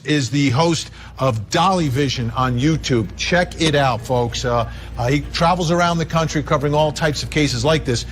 is the host of Dolly Vision on YouTube. Check it out, folks. He travels around the country covering all types of cases like this.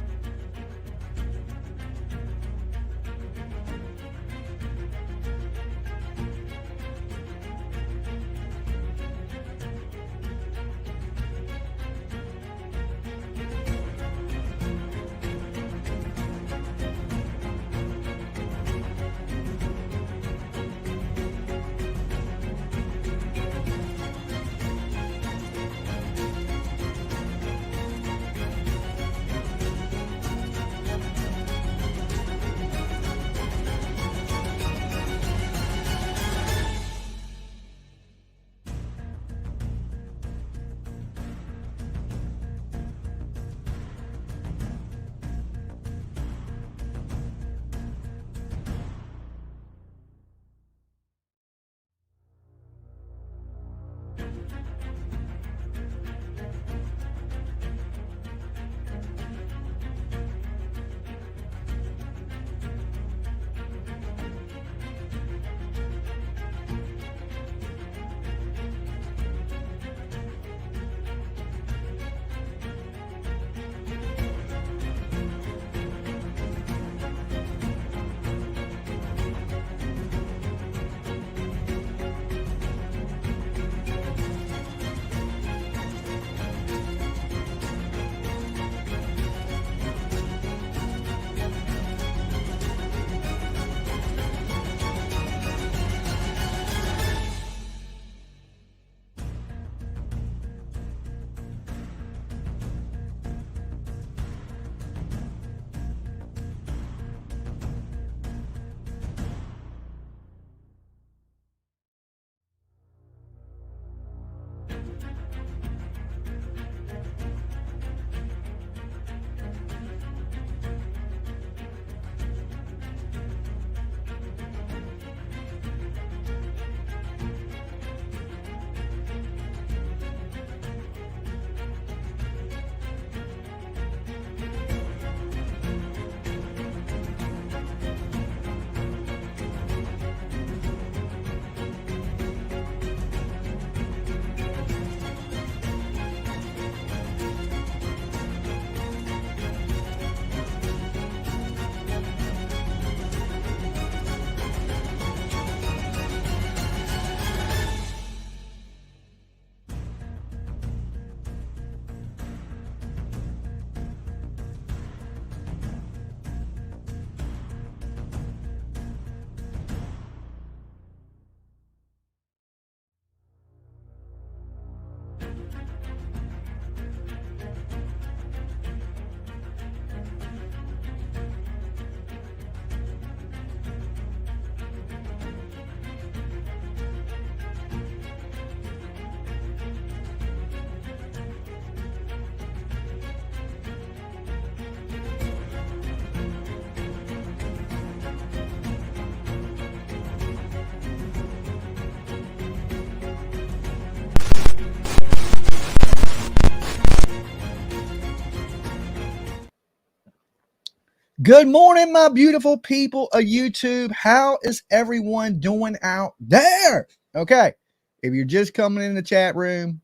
Good morning, my beautiful people of YouTube. How is everyone doing out there? Okay, if you're just coming in the chat room,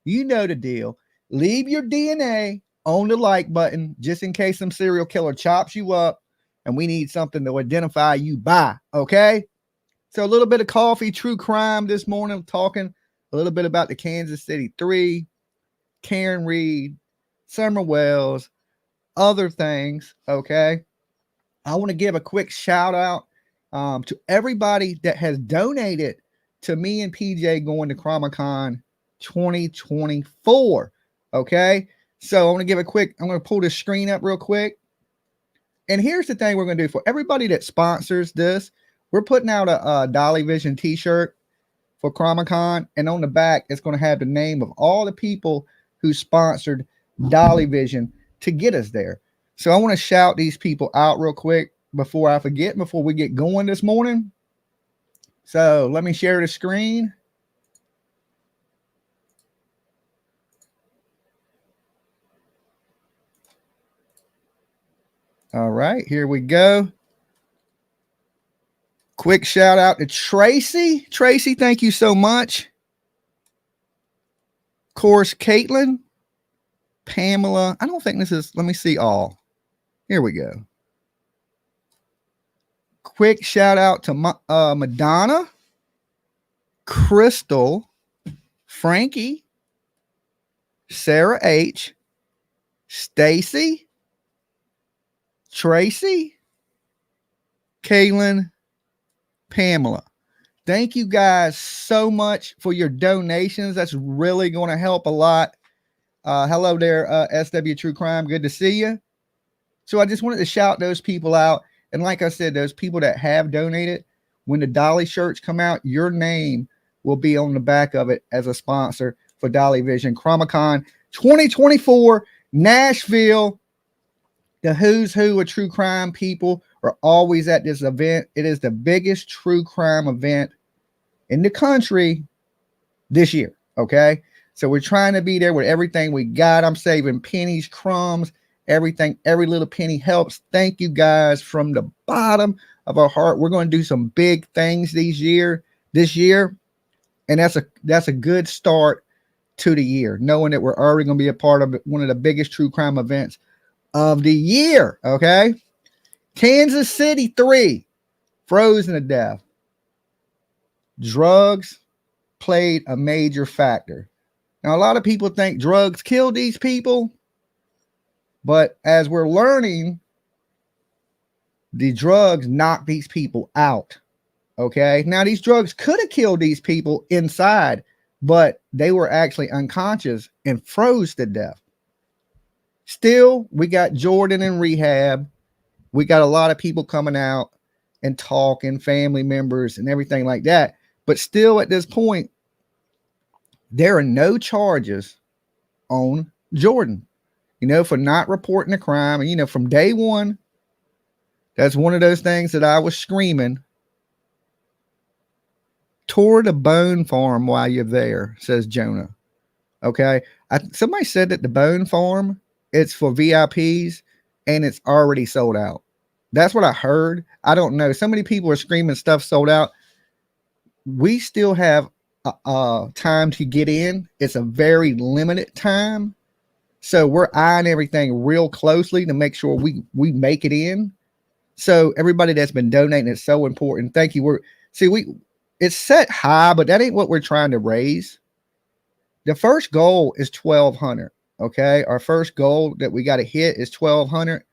you know the deal. Leave your DNA on the like button just in case some serial killer chops you up and we need something to identify you by, okay? So a little bit of coffee, true crime this morning. I'm talking a little bit about the Kansas City 3, Karen Reed, Summer Wells, other things, okay? I want to give a quick shout out to everybody that has donated to me and PJ going to CramaCon 2024, okay? So I want to give a quick, I'm going to pull this screen up real quick. And here's the thing we're going to do for everybody that sponsors this. We're putting out a Dolly Vision t-shirt for CramaCon, and on the back, it's going to have the name of all the people who sponsored Dolly Vision to get us there. So I want to shout these people out real quick before I forget, before we get going this morning. So let me share the screen. All right, here we go. Quick shout out to Tracy. Tracy, thank you so much. Of course, Caitlin, Pamela. I don't think this is, let me see all. Here we go. Quick shout out to Madonna, Crystal, Frankie, Sarah H, Stacy, Tracy, Kaylin, Pamela. Thank you guys so much for your donations. That's really going to help a lot. Hello there, SW True Crime. Good to see you. So I just wanted to shout those people out. And like I said, those people that have donated, when the Dolly shirts come out, your name will be on the back of it as a sponsor for Dolly Vision. Chromacon 2024, Nashville. The who's who of true crime people are always at this event. It is the biggest true crime event in the country this year. Okay. So we're trying to be there with everything we got. I'm saving pennies, crumbs, everything. Every little penny helps. Thank you guys from the bottom of our heart. We're going to do some big things this year. And that's a good start to the year, knowing that we're already going to be a part of one of the biggest true crime events of the year. Okay. Kansas City 3 frozen to death. Drugs played a major factor. Now, a lot of people think drugs kill these people, but as we're learning, the drugs knock these people out. Okay. Now, these drugs could have killed these people inside, but they were actually unconscious and froze to death. Still, we got Jordan in rehab. We got a lot of people coming out and talking, family members and everything like that. But still, at this point, there are no charges on Jordan, for not reporting a crime. And, from day one, that's one of those things that I was screaming. Tour the bone farm while you're there, says Jonah. Okay. Somebody said that the bone farm, it's for VIPs and it's already sold out. That's what I heard. I don't know. So many people are screaming stuff sold out. We still have time to get in. It's a very limited time. So we're eyeing everything real closely to make sure we make it in. So everybody that's been donating is so important. Thank you. It's set high, but that ain't what we're trying to raise. The first goal is 1,200. Okay. Our first goal that we got to hit is 1,200.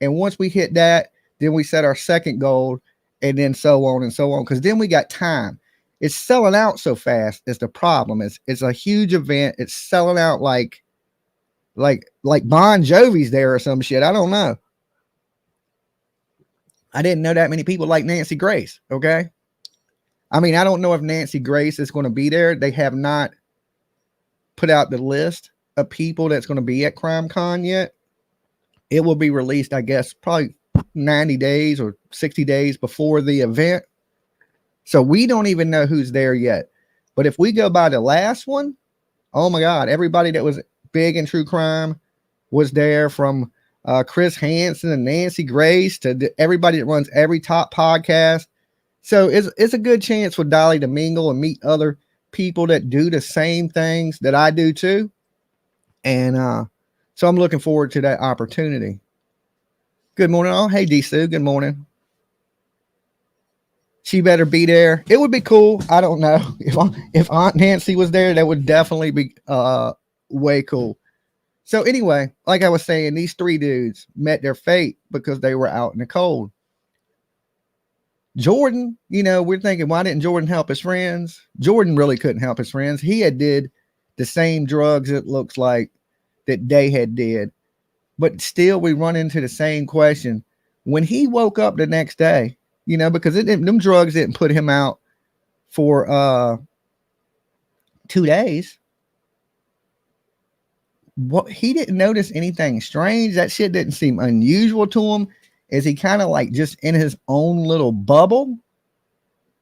And once we hit that, then we set our second goal and then so on and so on. Cause then we got time. It's selling out so fast is the problem. It's a huge event. It's selling out like Bon Jovi's there or some shit. I don't know. I didn't know that many people like Nancy Grace. Okay. I mean, I don't know if Nancy Grace is going to be there. They have not put out the list of people that's going to be at CrimeCon yet. It will be released, I guess, probably 90 days or 60 days before the event. So we don't even know who's there yet. But if we go by the last one, oh my God, everybody that was big in true crime was there, from Chris Hansen and Nancy Grace to everybody that runs every top podcast. So it's a good chance for Dolly to mingle and meet other people that do the same things that I do too. And so I'm looking forward to that opportunity. Good morning, all. Hey, D-Sue, good morning. She better be there. It would be cool. I don't know. If Aunt Nancy was there, that would definitely be way cool. So anyway, like I was saying, these 3 dudes met their fate because they were out in the cold. Jordan, we're thinking, why didn't Jordan help his friends? Jordan really couldn't help his friends. He had did the same drugs, it looks like, that they had did. But still, we run into the same question. When he woke up the next day, because them drugs didn't put him out for 2 days. He didn't notice anything strange. That shit didn't seem unusual to him. Is he kind of like just in his own little bubble?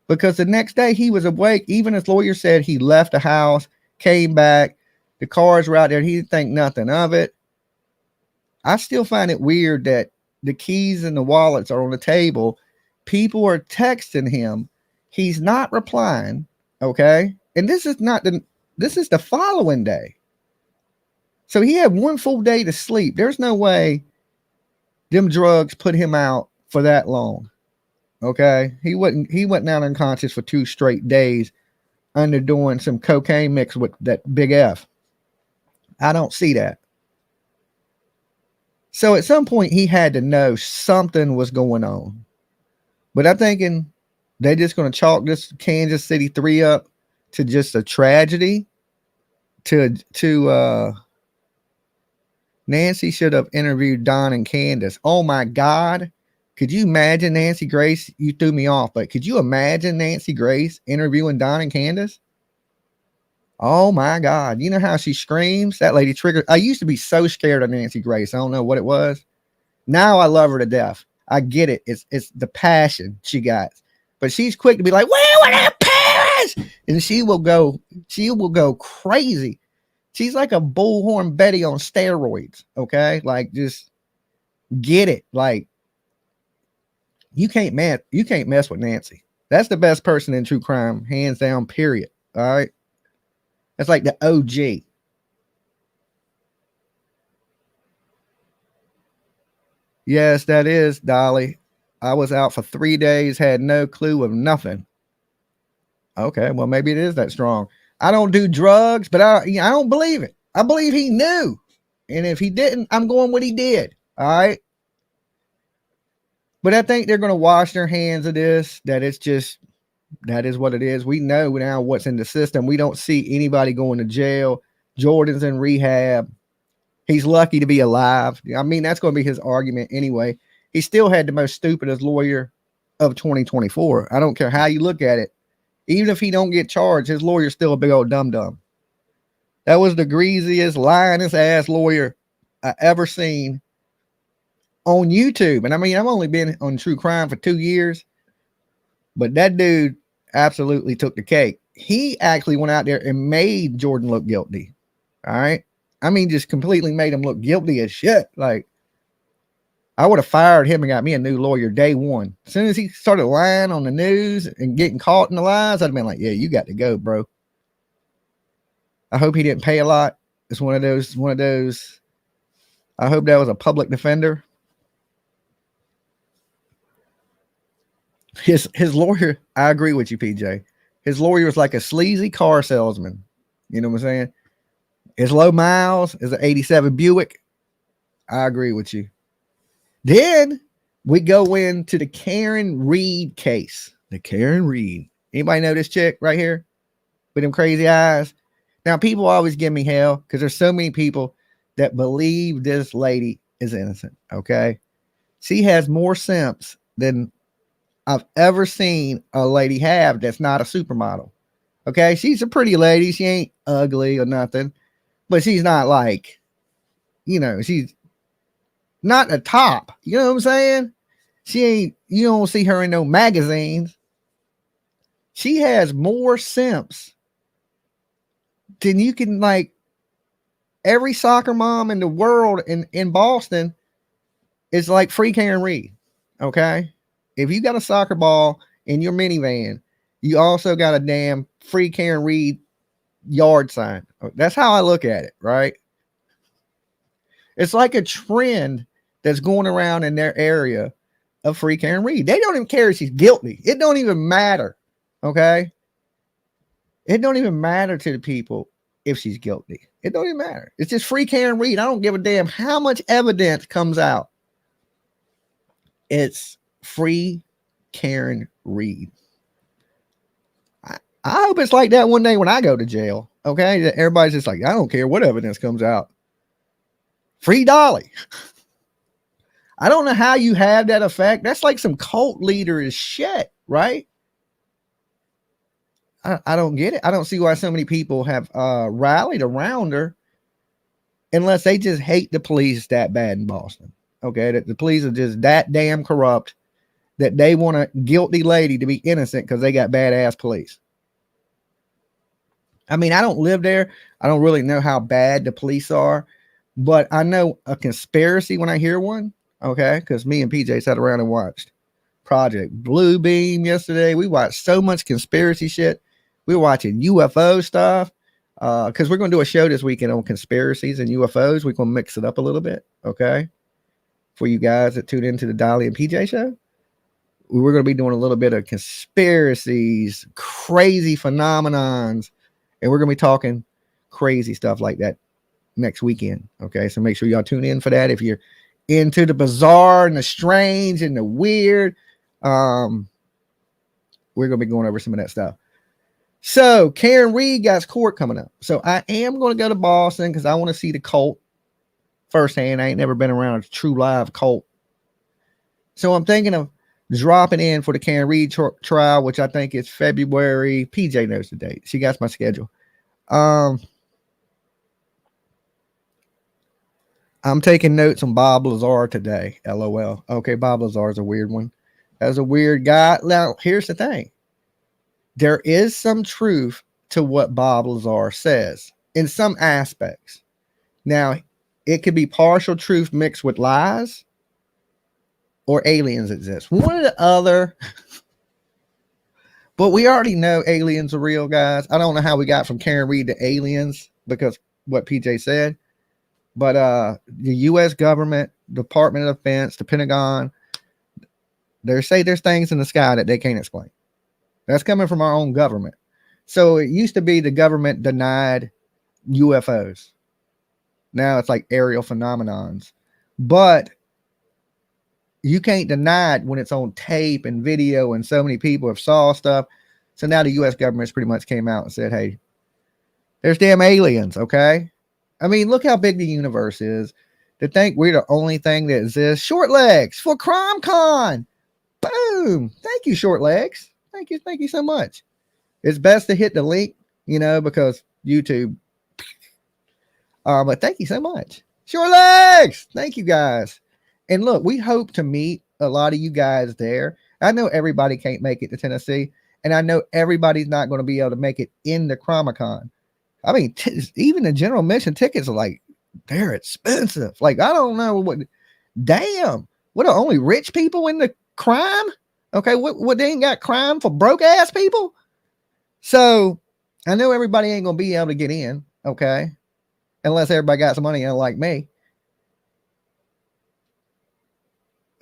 Because the next day he was awake. Even his lawyer said he left the house, came back, the cars were out there. He didn't think nothing of it. I still find it weird that the keys and the wallets are on the table. People are texting him. He's not replying. Okay. And this is the following day. So he had one full day to sleep. There's no way them drugs put him out for that long. Okay. He went down unconscious for 2 straight days under doing some cocaine mixed with that big F. I don't see that. So at some point he had to know something was going on. But I'm thinking they're just going to chalk this Kansas City 3 up to just a tragedy. Nancy should have interviewed Don and Candace. Oh my God. Could you imagine Nancy Grace? You threw me off, but could you imagine Nancy Grace interviewing Don and Candace? Oh my God. You know how she screams? That lady triggered. I used to be so scared of Nancy Grace. I don't know what it was. Now I love her to death. I get it. It's the passion she got. But she's quick to be like, where were their parents? And she will go crazy. She's like a bullhorn Betty on steroids. Okay. Like, just get it. Like, you can't mess with Nancy. That's the best person in true crime, hands down, period. All right. That's like the OG. Yes, that is, Dolly. I was out for 3 days, had no clue of nothing. Okay, well, maybe it is that strong. I don't do drugs, but I don't believe it. I believe he knew. And if he didn't, I'm going what he did. All right. But I think they're going to wash their hands of this, that is what it is. We know now what's in the system. We don't see anybody going to jail. Jordan's in rehab. He's lucky to be alive. I mean, that's going to be his argument anyway. He still had the most stupidest lawyer of 2024. I don't care how you look at it. Even if he don't get charged, his lawyer's still a big old dum-dum. That was the greasiest, lionest ass lawyer I ever seen on YouTube. And I mean, I've only been on true crime for 2 years, but that dude absolutely took the cake. He actually went out there and made Jordan look guilty. All right. I mean, just completely made him look guilty as shit. Like, I would have fired him and got me a new lawyer day one. As soon as he started lying on the news and getting caught in the lies, I'd have been like, yeah, you got to go, bro. I hope he didn't pay a lot. It's one of those. I hope that was a public defender. His lawyer, I agree with you, PJ. His lawyer was like a sleazy car salesman. You know what I'm saying? His low miles is an 87 Buick. I agree with you. Then we go into the Karen Reed case. The Karen Reed. Anybody know this chick right here with them crazy eyes? Now, people always give me hell because there's so many people that believe this lady is innocent. Okay. She has more simps than I've ever seen a lady have that's not a supermodel. Okay. She's a pretty lady. She ain't ugly or nothing, but she's not like, she's not a top. You know what I'm saying? She ain't, you don't see her in no magazines. She has more simps than you can, like, every soccer mom in the world in Boston is like free Karen Reed. Okay. If you got a soccer ball in your minivan, you also got a damn free Karen Reed yard sign. That's how I look at it, right? It's like a trend that's going around in their area of free Karen Reed. They don't even care if she's guilty. It don't even matter. Okay. It don't even matter to the people if she's guilty. It don't even matter. It's just free Karen Reed. I don't give a damn how much evidence comes out. It's free Karen Reed. I hope it's like that one day when I go to jail. Okay. That everybody's just like, I don't care what evidence comes out. Free Dolly. I don't know how you have that effect. That's like some cult leader is shit, right? I don't get it. I don't see why so many people have rallied around her unless they just hate the police that bad in Boston. Okay, that the police are just that damn corrupt that they want a guilty lady to be innocent because they got badass police. I mean, I don't live there. I don't really know how bad the police are, but I know a conspiracy when I hear one. Okay, because me and PJ sat around and watced Project Blue Beam yesterday. We watched so much conspiracy shit. We were watching UFO stuff because we're going to do a show this weekend on conspiracies and UFOs. We're going to mix it up a little bit, okay? For you guys that tune into the Dolly and PJ show, we're going to be doing a little bit of conspiracies, crazy phenomenons, and we're going to be talking crazy stuff like that next weekend, okay? So make sure y'all tune in for that. If you're into the bizarre and the strange and the weird, we're going to be going over some of that stuff. So Karen Reed got court coming up. So I am going to go to Boston because I want to see the cult firsthand. I ain't never been around a true live cult. So I'm thinking of dropping in for the Karen Reed trial, which I think is February. PJ knows the date. She got my schedule. I'm taking notes on Bob Lazar today. LOL. Okay, Bob Lazar is a weird one. That's a weird guy. Now, here's the thing. There is some truth to what Bob Lazar says in some aspects. Now, it could be partial truth mixed with lies, or aliens exist. One or the other. But we already know aliens are real, guys. I don't know how we got from Karen Reed to aliens because what PJ said. But the U.S. government, Department of Defense, the Pentagon, they say there's things in the sky that they can't explain. That's coming from our own government. So it used to be the government denied UFOs. Now it's like aerial phenomenons. But you can't deny it when it's on tape and video and so many people have saw stuff. So now the U.S. government's pretty much came out and said, hey, there's damn aliens, okay? I mean, look how big the universe is. To think we're the only thing that exists. Short legs for CrimeCon. Boom. Thank you, Short Legs. Thank you. Thank you so much. It's best to hit the link, because YouTube. But thank you so much. Short Legs. Thank you, guys. And look, we hope to meet a lot of you guys there. I know everybody can't make it to Tennessee. And I know everybody's not going to be able to make it into CrimeCon. I mean, even the general admission tickets are they're expensive. I don't know what. Damn, what are only rich people in the crime? Okay, what they ain't got crime for broke ass people? So I know everybody ain't gonna be able to get in. Okay, unless everybody got some money, like me.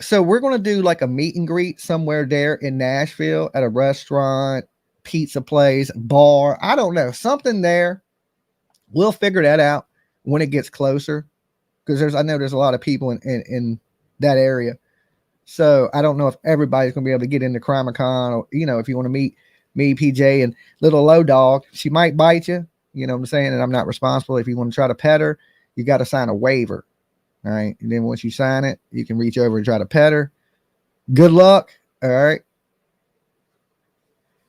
So we're gonna do a meet and greet somewhere there in Nashville at a restaurant, pizza place, bar. I don't know, something there. We'll figure that out when it gets closer, because I know there's a lot of people in that area. So I don't know if everybody's gonna be able to get into CrimeCon, or if you want to meet me, PJ, and little low dog, she might bite you. You know what I'm saying? And I'm not responsible. If you want to try to pet her, you got to sign a waiver. All right. And then once you sign it, you can reach over and try to pet her. Good luck. All right.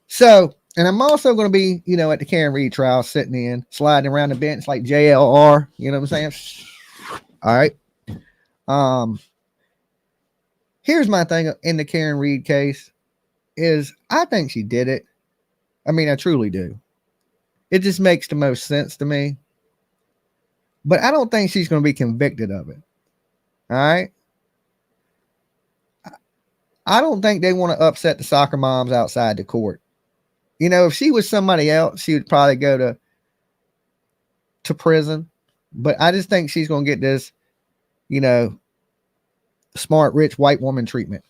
So, and I'm also going to be, at the Karen Reed trial, sitting in, sliding around the bench like JLR. You know what I'm saying? All right. Here's my thing in the Karen Reed case is I think she did it. I mean, I truly do. It just makes the most sense to me. But I don't think she's going to be convicted of it. All right. I don't think they want to upset the soccer moms outside the court. If she was somebody else, she would probably go to prison. But I just think she's going to get this, smart, rich white woman treatment.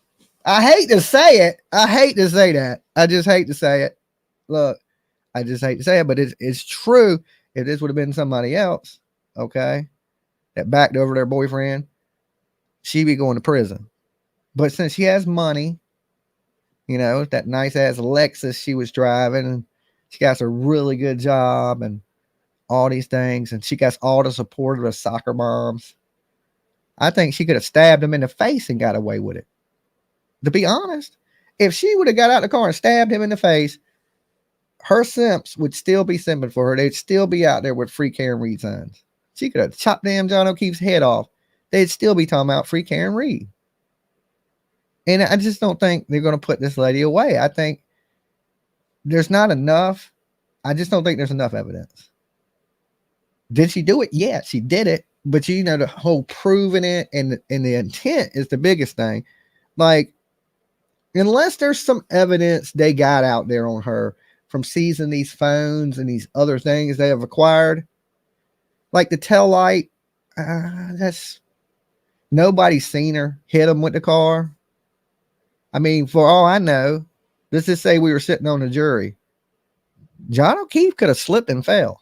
I hate to say it. I hate to say that. I just hate to say it. Look, I just hate to say it, but it's true. If this would have been somebody else, okay, that backed over their boyfriend, she'd be going to prison. But since she has money, that nice ass Lexus she was driving, and she got a really good job and all these things, and she got all the support of the soccer moms, I think she could have stabbed him in the face and got away with it. To be honest, if she would have got out of the car and stabbed him in the face, her simps would still be simping for her. They'd still be out there with free Karen Reed signs. She could have chopped damn John O'Keefe's head off. They'd still be talking about free Karen Reed. And I just don't think they're going to put this lady away. I think there's not enough. I just don't think there's enough evidence. Did she do it? Yeah, she did it. But the whole proving it and the intent is the biggest thing. unless there's some evidence they got out there on her from seizing these phones and these other things they have acquired, like the tail light, that's nobody's seen her hit him with the car. I mean, for all I know, let's just say we were sitting on the jury. John O'Keefe could have slipped and fell.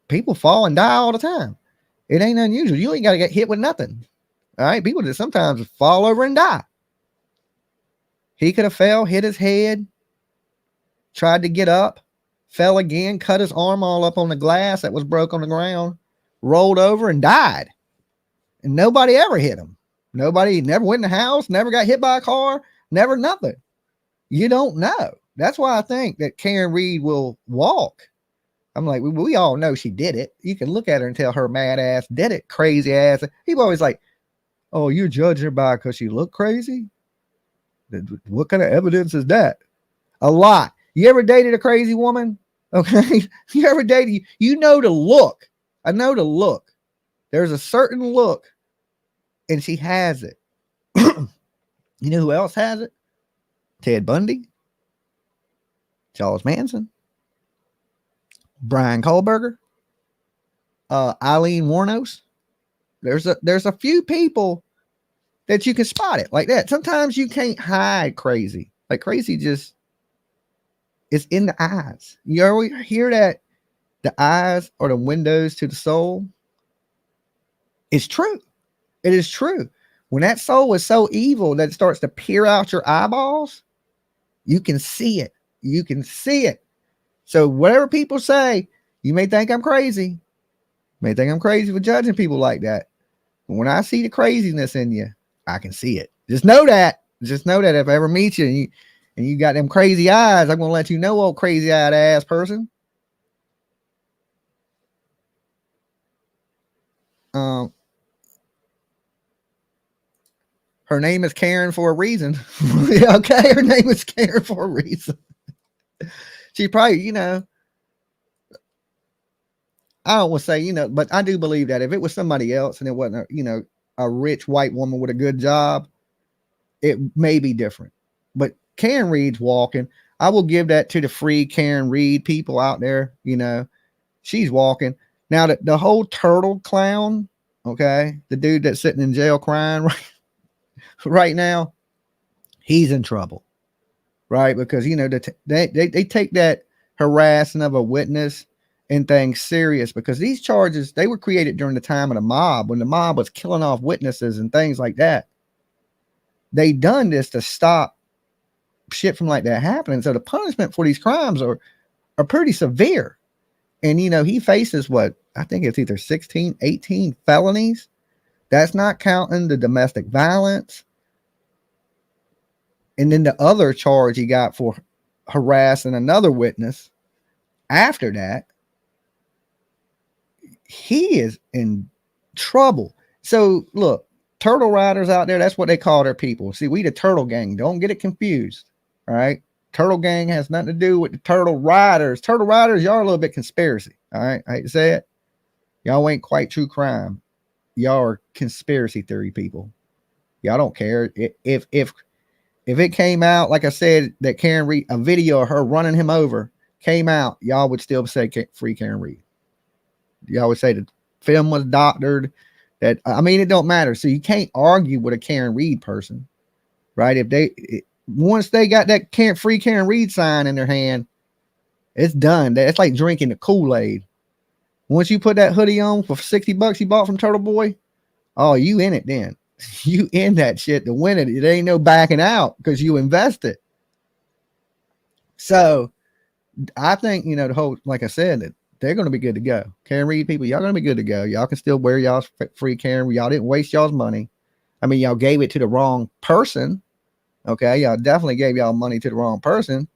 People fall and die all the time. It ain't unusual. You ain't got to get hit with nothing. All right. People just sometimes fall over and die. He could have fell, hit his head, tried to get up, fell again, cut his arm all up on the glass that was broke on the ground, rolled over and died. And nobody ever hit him. Nobody never went in the house, never got hit by a car, never nothing. You don't know. That's why I think that Karen Reed will walk. I'm like, we all know she did it. You can look at her and tell her mad ass did it, crazy ass. People always like, oh, you're judging her by because she looked crazy? What kind of evidence is that? A lot. You ever dated a crazy woman? Okay. You ever dated, you know the look. I know the look. There's a certain look, and she has it. You know who else has it? Ted Bundy, Charles Manson, Brian Kohlberger, Eileen Wuornos. There's a few people that you can spot it like that. Sometimes you can't hide crazy. Like crazy just is in the eyes. You ever hear that the eyes are the windows to the soul? It's true. It is true. When that soul is so evil that it starts to peer out your eyeballs, you can see it. You can see it. So whatever people say, you may think I'm crazy. You may think I'm crazy for judging people like that. But when I see the craziness in you, I can see it. Just know that. Just know that if I ever meet you and you got them crazy eyes, I'm going to let you know, old crazy-eyed ass person. Her name is Karen for a reason. Okay, her name is Karen for a reason. She probably, you know, I don't want to say, you know, but I do believe that if it was somebody else and it wasn't, you know, a rich white woman with a good job, it may be different. But Karen Reed's walking. I will give that to the free Karen Reed people out there. You know, she's walking. Now, the whole turtle clown, okay, the dude that's sitting in jail crying right now, he's in trouble, right? Because, you know, they take that harassing of a witness and things serious, because these charges, they were created during the time of the mob, when the mob was killing off witnesses and things like that. They done this to stop shit from like that happening. So the punishment for these crimes are pretty severe. And, you know, he faces what, I think it's either 16, 18 felonies. That's not counting the domestic violence. And then the other charge he got for harassing another witness. After that, he is in trouble. So look, turtle riders out there, that's what they call their people. See, we the turtle gang. Don't get it confused. All right. Turtle gang has nothing to do with the turtle riders. Turtle riders, y'all are a little bit conspiracy. All right. I hate to say it. Y'all ain't quite true crime. Y'all are conspiracy theory people. Y'all don't care. If it came out, like I said, that Karen Reed, a video of her running him over came out, y'all would still say free Karen Reed. Y'all would say the film was doctored. That, I mean, it don't matter. So you can't argue with a Karen Reed person, right? Once they got that free Karen Reed sign in their hand, it's done. It's like drinking the Kool-Aid. Once you put that hoodie on for $60 you bought from Turtle Boy, oh, you in it then. You in that shit to win it. It ain't no backing out because you invested. So I think, you know, the whole, like I said, that they're going to be good to go. Karen Reed people, y'all going to be good to go. Y'all can still wear y'all's free Karen. Y'all didn't waste y'all's money. I mean, y'all gave it to the wrong person. Okay. Y'all definitely gave y'all money to the wrong person,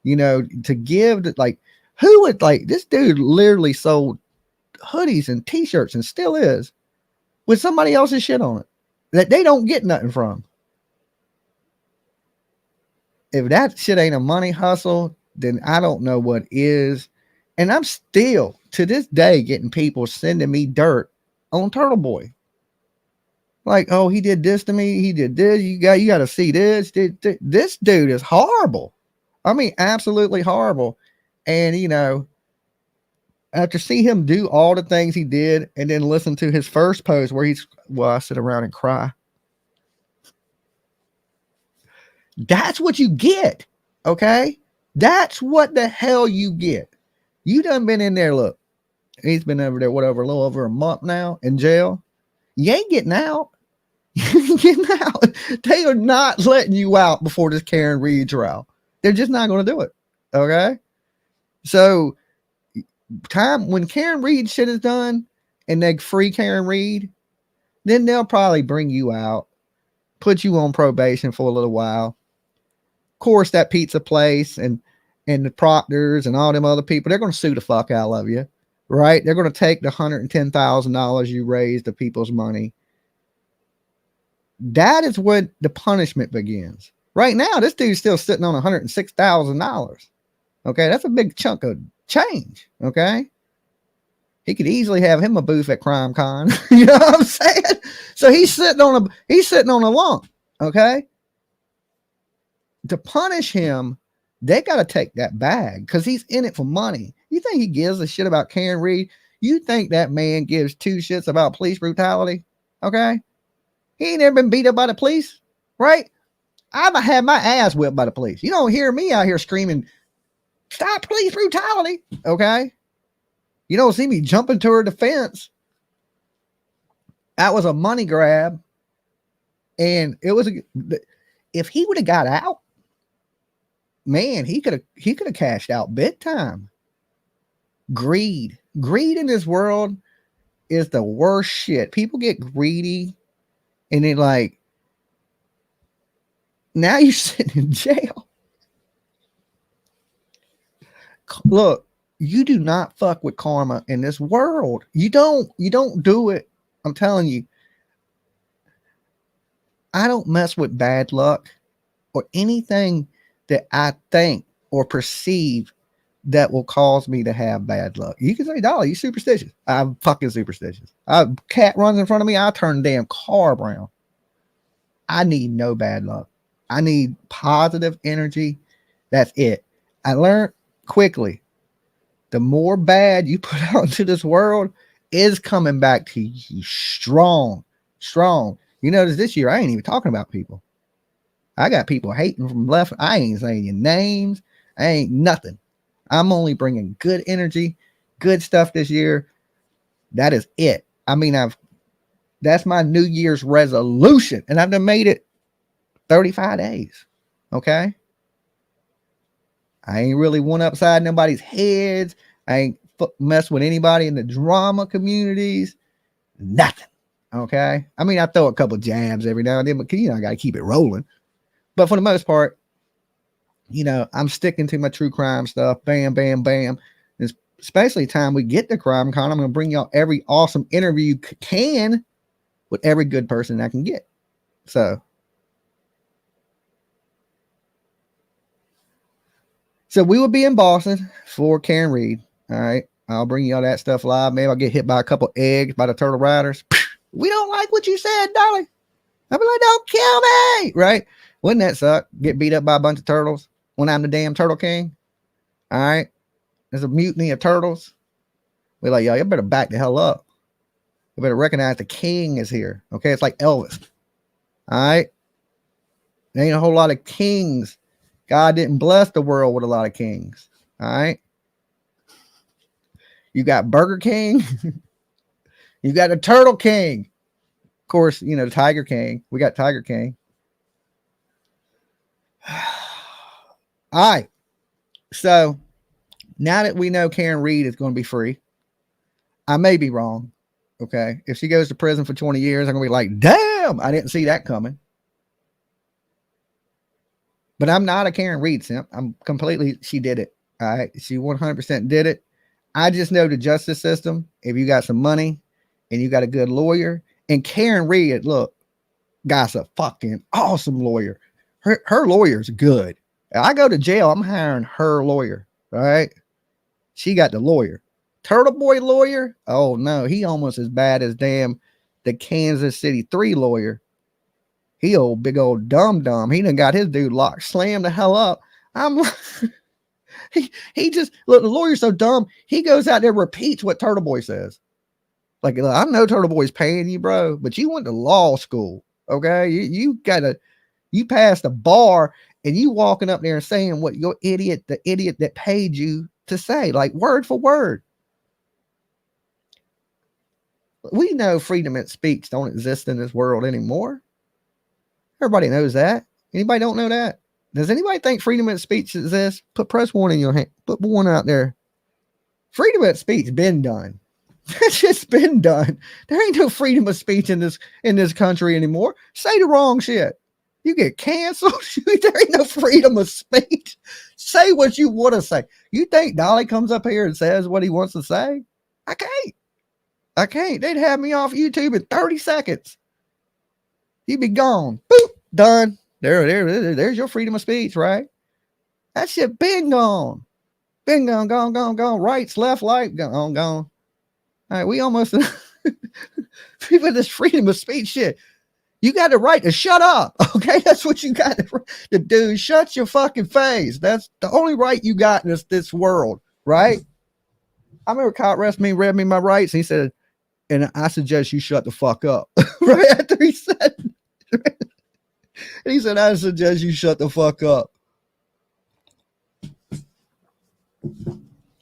you know, to give like, who would, like, this dude literally sold hoodies and t-shirts and still is with somebody else's shit on it that they don't get nothing from. If that shit ain't a money hustle, then I don't know what is. And I'm still to this day getting people sending me dirt on Turtle Boy. Like, oh, he did this to me. He did this. You got to see this. This dude is horrible. I mean, absolutely horrible. And, you know, after see him do all the things he did and then listen to his first post where I sit around and cry. That's what you get. Okay. That's what the hell you get. You done been in there. Look, he's been over there, whatever, a little over a month now in jail. You ain't getting out. You ain't getting out. They are not letting you out before this Karen Reed trial. They're just not going to do it. Okay. So when Karen Reed shit is done and they free Karen Reed, then they'll probably bring you out, put you on probation for a little while. Of course, that pizza place and the Proctors and all them other people, they're going to sue the fuck out of you, right? They're going to take the $110,000 you raised of people's money. That is when the punishment begins. Right now, this dude's still sitting on $106,000. Okay, that's a big chunk of change. Okay, he could easily have him a booth at Crime Con. You know what I'm saying? So he's sitting on a lump. Okay, to punish him, they got to take that bag because he's in it for money. You think he gives a shit about Karen Reed? You think that man gives two shits about police brutality? Okay, he ain't never been beat up by the police, right? I've had my ass whipped by the police. You don't hear me out here screaming, "Stop police brutality." Okay. You don't see me jumping to her defense. That was a money grab. And it was, if he would have got out, man, he could have cashed out big time. Greed in this world is the worst shit. People get greedy and they like, now you're sitting in jail. Look, you do not fuck with karma in this world. You don't do it. I'm telling you. I don't mess with bad luck or anything that I think or perceive that will cause me to have bad luck. You can say, Dolly, you superstitious. I'm fucking superstitious. A cat runs in front of me, I turn the damn car around. I need no bad luck. I need positive energy. That's it. I learned quickly, the more bad you put out into this world is coming back to you strong. You notice this year, I ain't even talking about people. I got people hating from left. I ain't saying your names. I ain't nothing. I'm only bringing good energy, good stuff this year. That is it. I mean, that's my New Year's resolution, and I've done made it 35 days. Okay. I ain't really went upside nobody's heads. I ain't mess with anybody in the drama communities. Nothing. Okay. I mean, I throw a couple jabs every now and then, but you know, I got to keep it rolling. But for the most part, you know, I'm sticking to my true crime stuff. Bam, bam, bam. It's especially time we get to Crime Con. I'm going to bring y'all every awesome interview you can with every good person I can get. So we will be in Boston for Karen Reed. All right. I'll bring y'all that stuff live. Maybe I'll get hit by a couple eggs by the Turtle Riders. We don't like what you said, Dolly. I'll be like, don't kill me. Right. Wouldn't that suck? Get beat up by a bunch of turtles when I'm the damn Turtle King. All right. There's a mutiny of turtles. We're like, y'all better back the hell up. You better recognize the king is here. Okay. It's like Elvis. All right. There ain't a whole lot of kings. God didn't bless the world with a lot of kings. All right. You got Burger King. You got the Turtle King. Of course, you know, the Tiger King. We got Tiger King. All right. So now that we know Karen Reed is going to be free, I may be wrong. Okay. If she goes to prison for 20 years, I'm going to be like, damn, I didn't see that coming. But I'm not a Karen Reed simp. She did it. All right. She 100% did it. I just know the justice system. If you got some money and you got a good lawyer, and Karen Reed, look, guy's a fucking awesome lawyer. Her lawyer's good. If I go to jail, I'm hiring her lawyer. All right. She got the lawyer. Turtle Boy lawyer. Oh no, he almost as bad as damn the Kansas City 3 lawyer. He old big old dumb. He done got his dude locked, slammed the hell up. I'm like, he just look, the lawyer's so dumb. He goes out there, repeats what Turtle Boy says. Like, I know Turtle Boy's paying you, bro, but you went to law school. Okay. You passed the bar and you walking up there and saying what the idiot that paid you to say, like word for word. We know freedom of speech don't exist in this world anymore. Everybody knows that. Anybody don't know that? Does anybody think freedom of speech exists? Press one in your hand. Put one out there. Freedom of speech been done. It's just been done. There ain't no freedom of speech in this country anymore. Say the wrong shit, you get canceled. There ain't no freedom of speech. Say what you want to say. You think Dolly comes up here and says what he wants to say? I can't. They'd have me off YouTube in 30 seconds. You'd be gone. Boop. Done. There's your freedom of speech, right? That shit been gone. Been gone. Rights, left, light, gone. All right, we almost people this freedom of speech shit. You got the right to shut up. Okay, that's what you got to do. Shut your fucking face. That's the only right you got in this world, right? I remember cop read me my rights. And he said, and I suggest you shut the fuck up. Right after he said, he said, I suggest you shut the fuck up.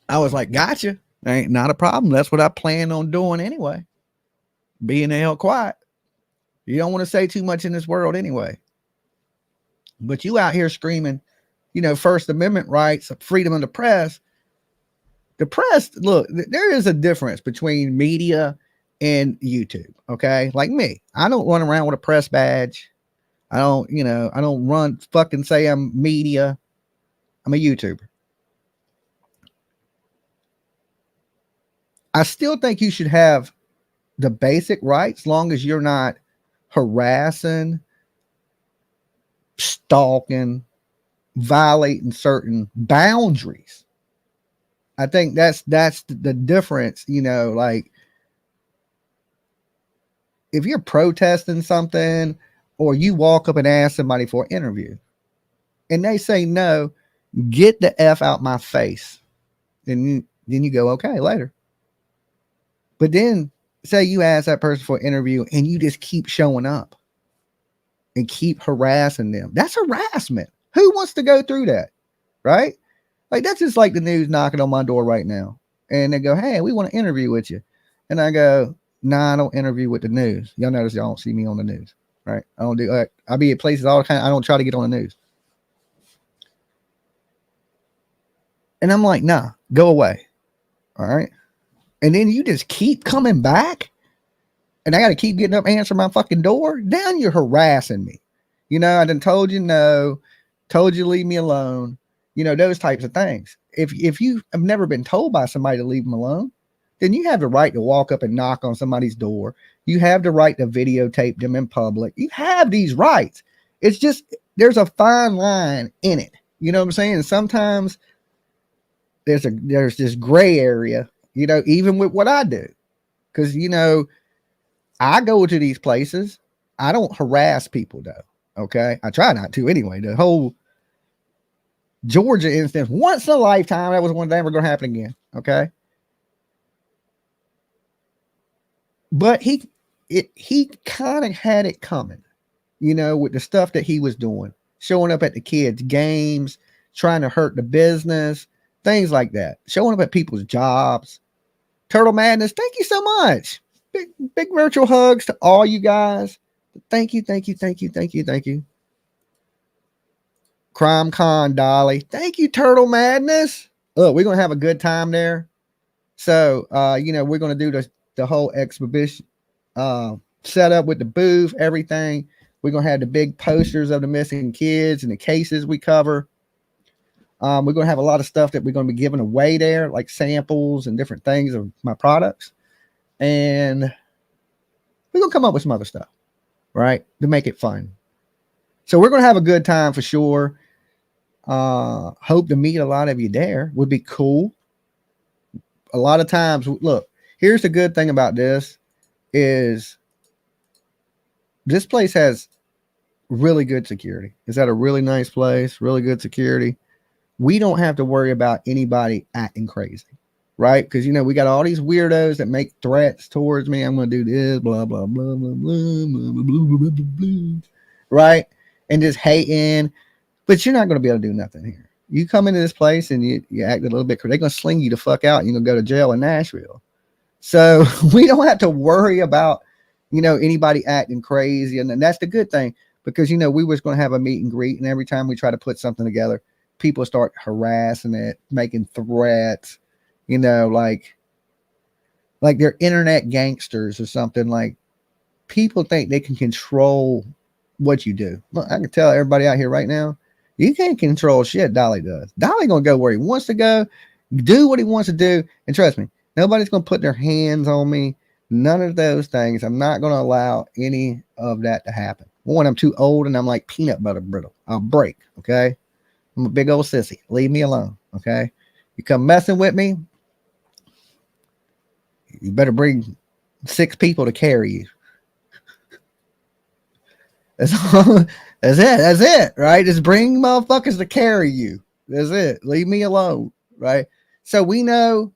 I was like, gotcha. Ain't not a problem. That's what I plan on doing anyway. Being the hell quiet. You don't want to say too much in this world anyway. But you out here screaming, First Amendment rights, freedom of the press. The press, look, there is a difference between media and YouTube. Okay. Like me, I don't run around with a press badge. I don't run fucking say I'm media. I'm a YouTuber. I still think you should have the basic rights, as long as you're not harassing, stalking, violating certain boundaries. I think that's the difference, like if you're protesting something or you walk up and ask somebody for an interview and they say no, get the F out my face. And then you go, okay, later. But then say you ask that person for an interview and you just keep showing up and keep harassing them. That's harassment. Who wants to go through that? Right? Like, that's just like the news knocking on my door right now. And they go, hey, we want to interview with you. And I go, nah, I don't interview with the news. Y'all notice y'all don't see me on the news. Right? I don't do that. I be at places all the time. I don't try to get on the news. And I'm like, nah, go away. All right. And then you just keep coming back. And I got to keep getting up, answering my fucking door. Now you're harassing me. I done told you no, told you leave me alone. Those types of things. If you have never been told by somebody to leave them alone, then you have the right to walk up and knock on somebody's door. You have the right to videotape them in public. You have these rights. It's just, there's a fine line in it. You know what I'm saying? Sometimes there's this gray area, even with what I do. Because, I go to these places. I don't harass people though. Okay. I try not to anyway. The whole Georgia instance, once in a lifetime, that was one day never going to happen again. Okay. But he kind of had it coming, with the stuff that he was doing, showing up at the kids' games, trying to hurt the business, things like that, showing up at people's jobs. Turtle Madness, thank you so much. Big virtual hugs to all you guys. Thank you. Crime Con Dolly, thank you, Turtle Madness. Look, we're gonna have a good time there. So we're gonna do the whole exhibition setup with the booth, everything. We're gonna have the big posters of the missing kids and the cases we cover. We're gonna have a lot of stuff that we're gonna be giving away there, like samples and different things of my products. And we're gonna come up with some other stuff, right, to make it fun. So we're gonna have a good time for sure. Hope to meet a lot of you there. Would be cool. A lot of times, look, here's the good thing about this is this place has really good security. It's at a really nice place, really good security. We don't have to worry about anybody acting crazy, right? Because, you know, we got all these weirdos that make threats towards me. I'm going to do this, blah, blah, blah, blah, blah, blah, blah, blah, blah, blah, blah, right? And just hating. But you're not going to be able to do nothing here. You come into this place and you act a little bit crazy. They're going to sling you the fuck out. And you're going to go to jail in Nashville. So we don't have to worry about, you know, anybody acting crazy. And that's the good thing. Because, you know, we was going to have a meet and greet. And every time we try to put something together, people start harassing it, making threats, you know, like they're internet gangsters or something. Like, people think they can control what you do. Look, I can tell everybody out here right now, you can't control shit. Dolly does. Dolly gonna go where he wants to go, do what he wants to do, and trust me, nobody's gonna put their hands on me. None of those things. I'm not gonna allow any of that to happen. One, I'm too old and I'm like peanut butter brittle. I'll break. Okay, I'm a big old sissy. Leave me alone. Okay, you come messing with me, you better bring 6 people to carry you. That's it, right? Just bring motherfuckers to carry you. That's it. Leave me alone, right? So we know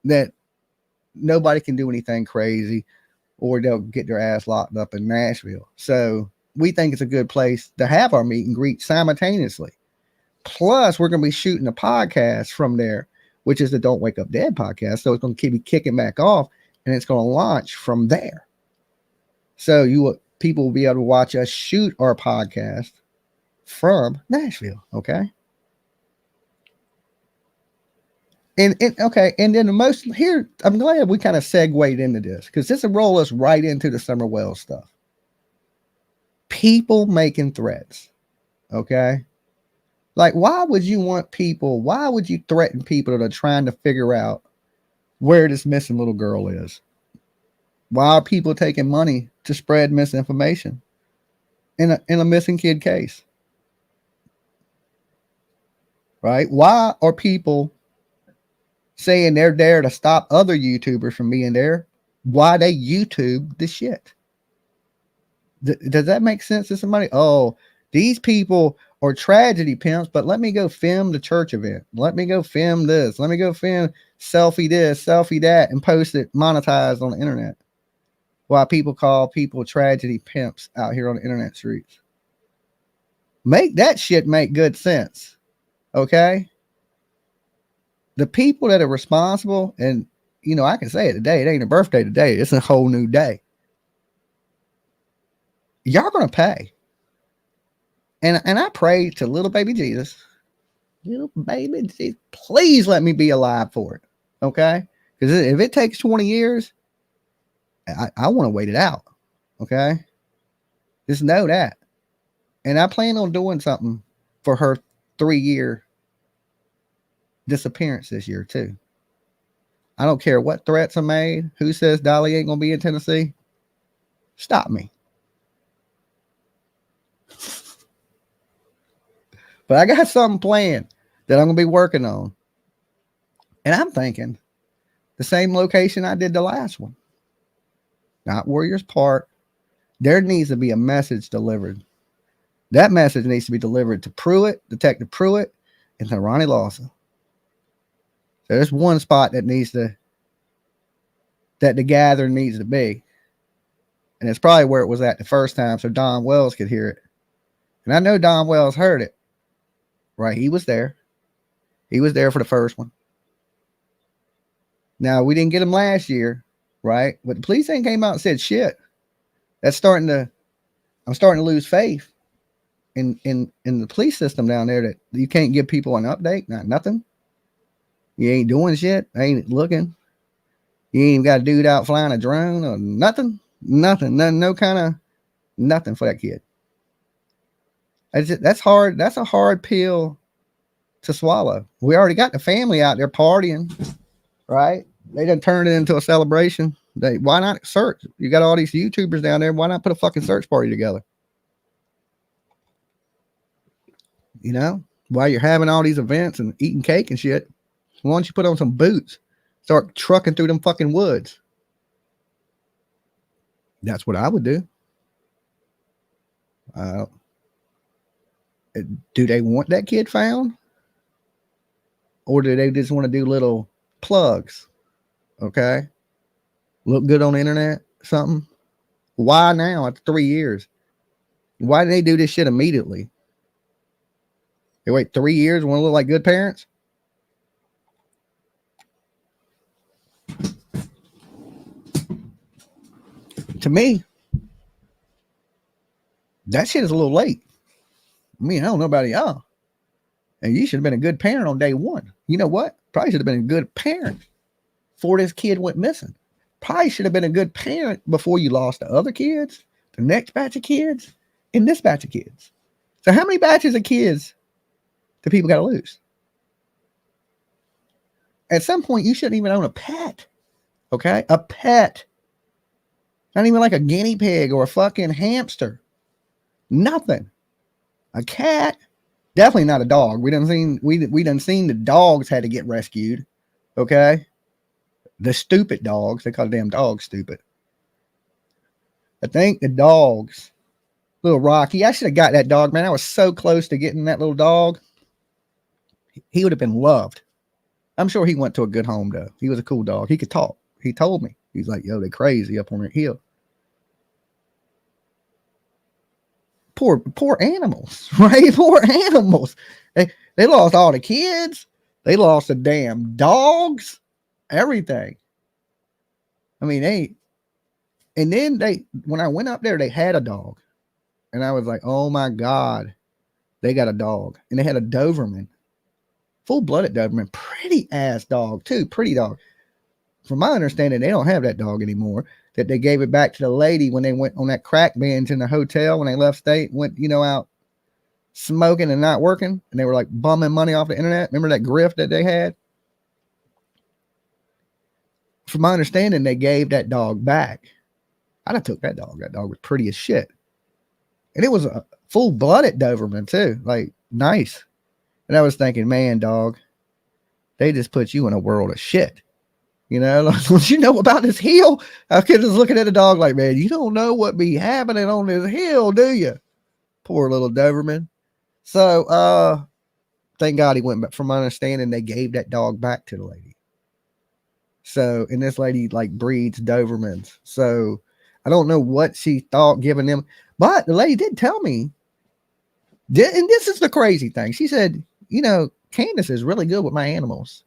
that nobody can do anything crazy or they'll get their ass locked up in Nashville. So we think it's a good place to have our meet and greet simultaneously. Plus, we're going to be shooting a podcast from there, which is the Don't Wake Up Dead podcast. So it's going to keep kicking back off and it's going to launch from there. So people will be able to watch us shoot our podcast from Nashville. Okay. And then I'm glad we kind of segued into this because this will roll us right into the Summer Wells stuff. People making threats. Okay. Like, why would you threaten people that are trying to figure out where this missing little girl is? Why are people taking money to spread misinformation in a missing kid case? Right? Why are people saying they're there to stop other YouTubers from being there? Why they YouTube the shit? Does that make sense to somebody? Oh, these people are tragedy pimps, but let me go film the church event. Let me go film this. Let me go film selfie this, selfie that, and post it monetized on the internet. Why people call people tragedy pimps out here on the internet streets. Make that shit make good sense. Okay? The people that are responsible, and you know, I can say it today, it ain't a birthday today, it's a whole new day. Y'all gonna pay. And I pray to little baby Jesus, please let me be alive for it. Okay? Because if it takes 20 years, I want to wait it out. Okay. Just know that. And I plan on doing something for her 3-year disappearance this year too. I don't care what threats are made. Who says Dolly ain't going to be in Tennessee? Stop me. But I got something planned that I'm going to be working on. And I'm thinking the same location I did the last one. Not Warriors Park. There needs to be a message delivered. That message needs to be delivered to Pruitt, Detective Pruitt, and to Ronnie Lawson. So there's one spot that the gathering needs to be. And it's probably where it was at the first time so Don Wells could hear it. And I know Don Wells heard it. Right? He was there. He was there for the first one. Now, we didn't get him last year. Right? But the police ain't came out and said shit. I'm starting to lose faith in the police system down there that you can't give people an update, nothing. You ain't doing shit, ain't looking. You ain't even got a dude out flying a drone or nothing, no kind of nothing for that kid. That's hard. That's a hard pill to swallow. We already got the family out there partying, right? They done turned it into a celebration. Why not search? You got all these YouTubers down there. Why not put a fucking search party together? You know, while you're having all these events and eating cake and shit, why don't you put on some boots? Start trucking through them fucking woods. That's what I would do. Uh, do they want that kid found? Or do they just want to do little plugs? Okay. Look good on the internet, something. Why now after 3 years? Why did they do this shit immediately? They wait 3 years and want to look like good parents? To me, that shit is a little late. I mean, I don't know about y'all. And you should have been a good parent on day one. You know what? Probably should have been a good parent before this kid went missing. Probably should have been a good parent before you lost the other kids, the next batch of kids, and this batch of kids. So how many batches of kids do people got to lose? At some point, you shouldn't even own a pet. Okay? A pet. Not even like a guinea pig or a fucking hamster. Nothing. A cat. Definitely not a dog. We done seen the dogs had to get rescued. Okay? The stupid dogs. They call the damn dogs stupid. I think the dogs. Little Rocky. I should have got that dog, man. I was so close to getting that little dog. He would have been loved. I'm sure he went to a good home, though. He was a cool dog. He could talk. He told me. He's like, yo, they crazy up on that hill. Poor animals, right? Poor animals. They lost all the kids. They lost the damn dogs. Everything. I mean, and then when I went up there, they had a dog. And I was like, oh my God, they got a dog. And they had a Doberman. Full-blooded Doberman. Pretty ass dog, too. Pretty dog. From my understanding, they don't have that dog anymore. That they gave it back to the lady when they went on that crack binge in the hotel when they left state, went, out smoking and not working. And they were like bumming money off the internet. Remember that grift that they had? From my understanding, they gave that dog back. I'd have took that dog. That dog was pretty as shit. And it was a full-blooded Doberman, too. Like, nice. And I was thinking, man, dog, they just put you in a world of shit. Like, don't you know about this hill? I was just looking at the dog like, man, you don't know what be happening on this hill, do you? Poor little Doberman. So, thank God he went back. From my understanding, they gave that dog back to the lady. So, and this lady, like, breeds Dobermans. So, I don't know what she thought giving them. But the lady did tell me, and this is the crazy thing. She said, Candace is really good with my animals.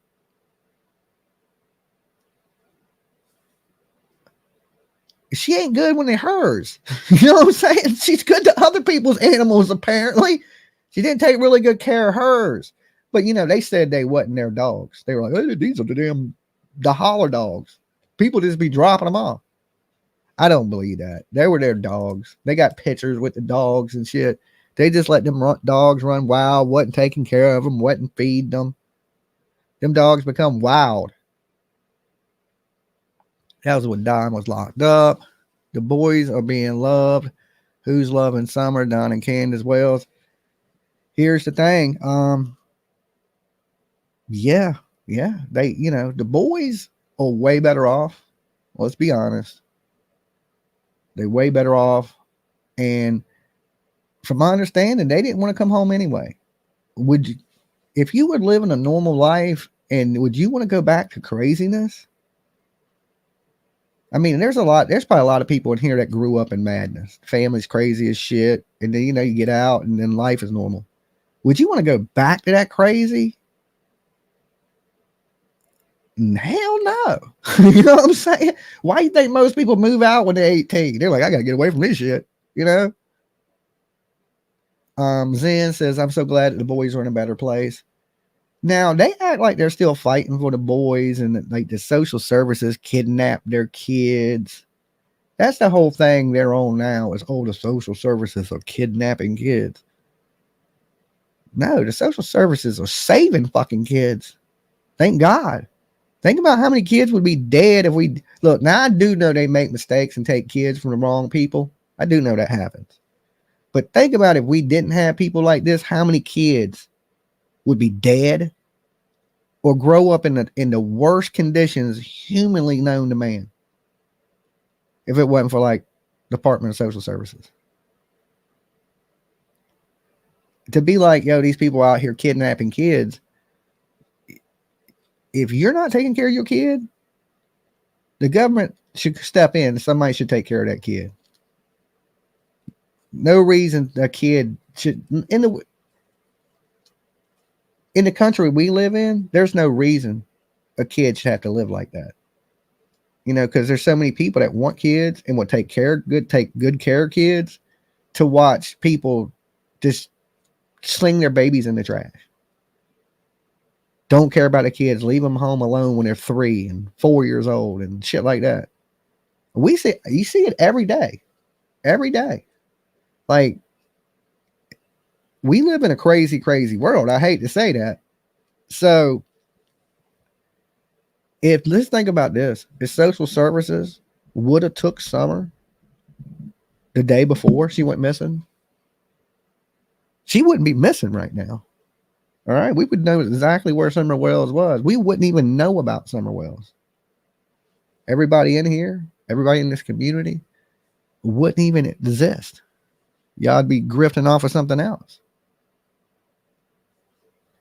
She ain't good when they're hers. You know what I'm saying? She's good to other people's animals, apparently. She didn't take really good care of hers. But, they said they wasn't their dogs. They were like, hey, these are the holler dogs. People just be dropping them off. I don't believe that. They were their dogs. They got pictures with the dogs and shit. They just let them dogs run wild, wasn't taking care of them, wasn't feed them. Them dogs become wild. That was when Don was locked up. The boys are being loved. Who's loving Summer? Don and Candace Wells. Here's the thing. Yeah. They, the boys are way better off. Let's be honest. They're way better off. And from my understanding, they didn't want to come home anyway. Would you, if you were living a normal life, and would you want to go back to craziness? I mean, there's probably a lot of people in here that grew up in madness. Family's crazy as shit. And then, you get out and then life is normal. Would you want to go back to that crazy? Hell no. You know what I'm saying? Why do you think most people move out when they're 18? They're like, I got to get away from this shit. Zen says, I'm so glad that the boys are in a better place. Now, they act like they're still fighting for the boys, and like the social services kidnap their kids. That's the whole thing they're on now is, the social services are kidnapping kids. No, the social services are saving fucking kids. Thank God. Think about how many kids would be dead if we... Look, now I do know they make mistakes and take kids from the wrong people. I do know that happens. But think about if we didn't have people like this, how many kids would be dead or grow up in the worst conditions humanly known to man if it wasn't for like Department of Social Services. to be like, yo, these people out here kidnapping kids. If you're not taking care of your kid, the government should step in. Somebody should take care of that kid. No reason a kid should in the country we live in. There's no reason a kid should have to live like that. You know, because there's so many people that want kids and will take good care of kids, to watch people just sling their babies in the trash. Don't care about the kids. Leave them home alone when they're 3 and 4 years old and shit like that. You see it every day. Every day. Like, we live in a crazy, crazy world. I hate to say that. So, let's think about this. If social services would have took Summer the day before she went missing, she wouldn't be missing right now. All right. We would know exactly where Summer Wells was. We wouldn't even know about Summer Wells. Everybody in here, everybody in this community wouldn't even exist. Y'all'd be grifting off of something else.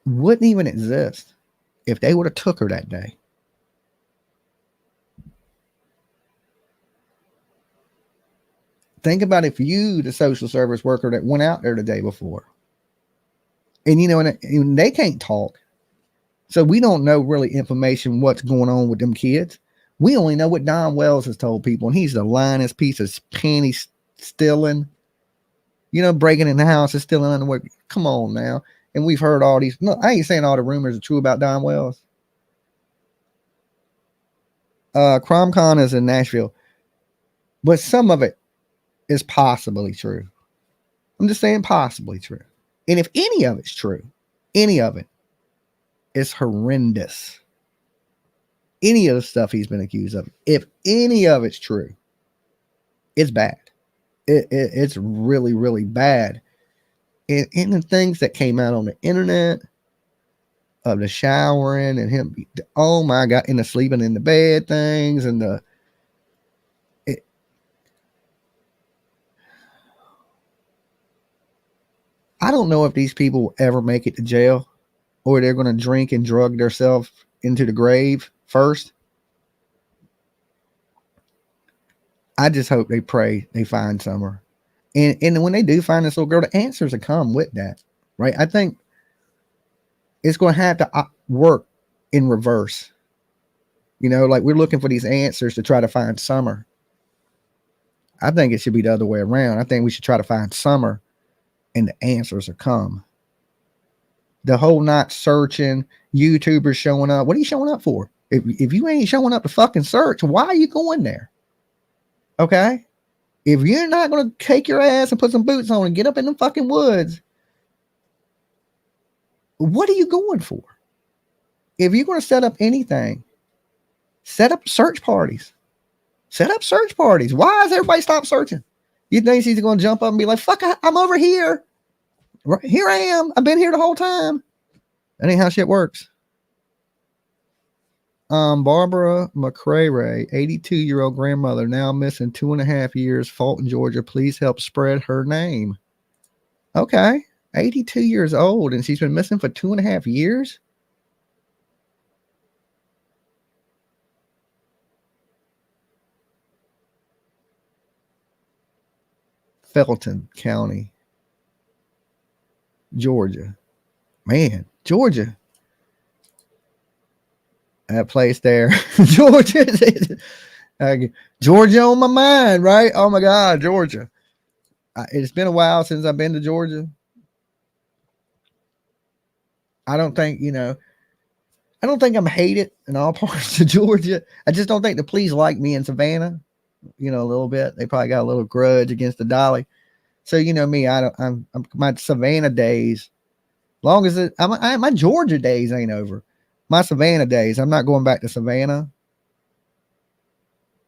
Wouldn't even exist if they would have took her that day. Think about if you, the social service worker that went out there the day before. And, you know, and they can't talk. So we don't know really information what's going on with them kids. We only know what Don Wells has told people. And he's the lyingest piece of panty stealing. You know, breaking in the house and stealing underwear. Come on now. And we've heard all these. No, I ain't saying all the rumors are true about Don Wells. CromCon is in Nashville. But some of it is possibly true. I'm just saying possibly true. And if any of it's true, any of it is horrendous. Any of the stuff he's been accused of, if any of it's true, it's bad. It's really, really bad. And the things that came out on the internet of the showering and him, oh my God, and the sleeping in the bed things and I don't know if these people will ever make it to jail, or they're going to drink and drug themselves into the grave first. I just hope they pray they find Summer. And when they do find this little girl, the answers will come with that, right? I think it's going to have to work in reverse. You know, like we're looking for these answers to try to find Summer. I think it should be the other way around. I think we should try to find Summer and the answers will come. The whole not searching, YouTubers showing up. What are you showing up for? If you ain't showing up to fucking search, why are you going there? Okay? If you're not going to take your ass and put some boots on and get up in the fucking woods, what are you going for? If you're going to set up anything, set up search parties. Set up search parties. Why has everybody stopped searching? You think she's going to jump up and be like, fuck, I'm over here. Right, here I am. I've been here the whole time. That ain't how shit works. Barbara McCrary, 82-year-old grandmother, now missing 2.5 years, Fulton, Georgia. Please help spread her name. Okay. 82 years old, and she's been missing for 2.5 years? Felton County, Georgia. Man, Georgia. That place there. Georgia. Georgia on my mind, right? Oh my God, Georgia. It's been a while since I've been to Georgia. I don't think I'm hated in all parts of Georgia. I just don't think the police like me in Savannah. You know, a little bit. They probably got a little grudge against the Dolly. So, you know me, I'm my Savannah days, long as my Georgia days ain't over. My Savannah days, I'm not going back to Savannah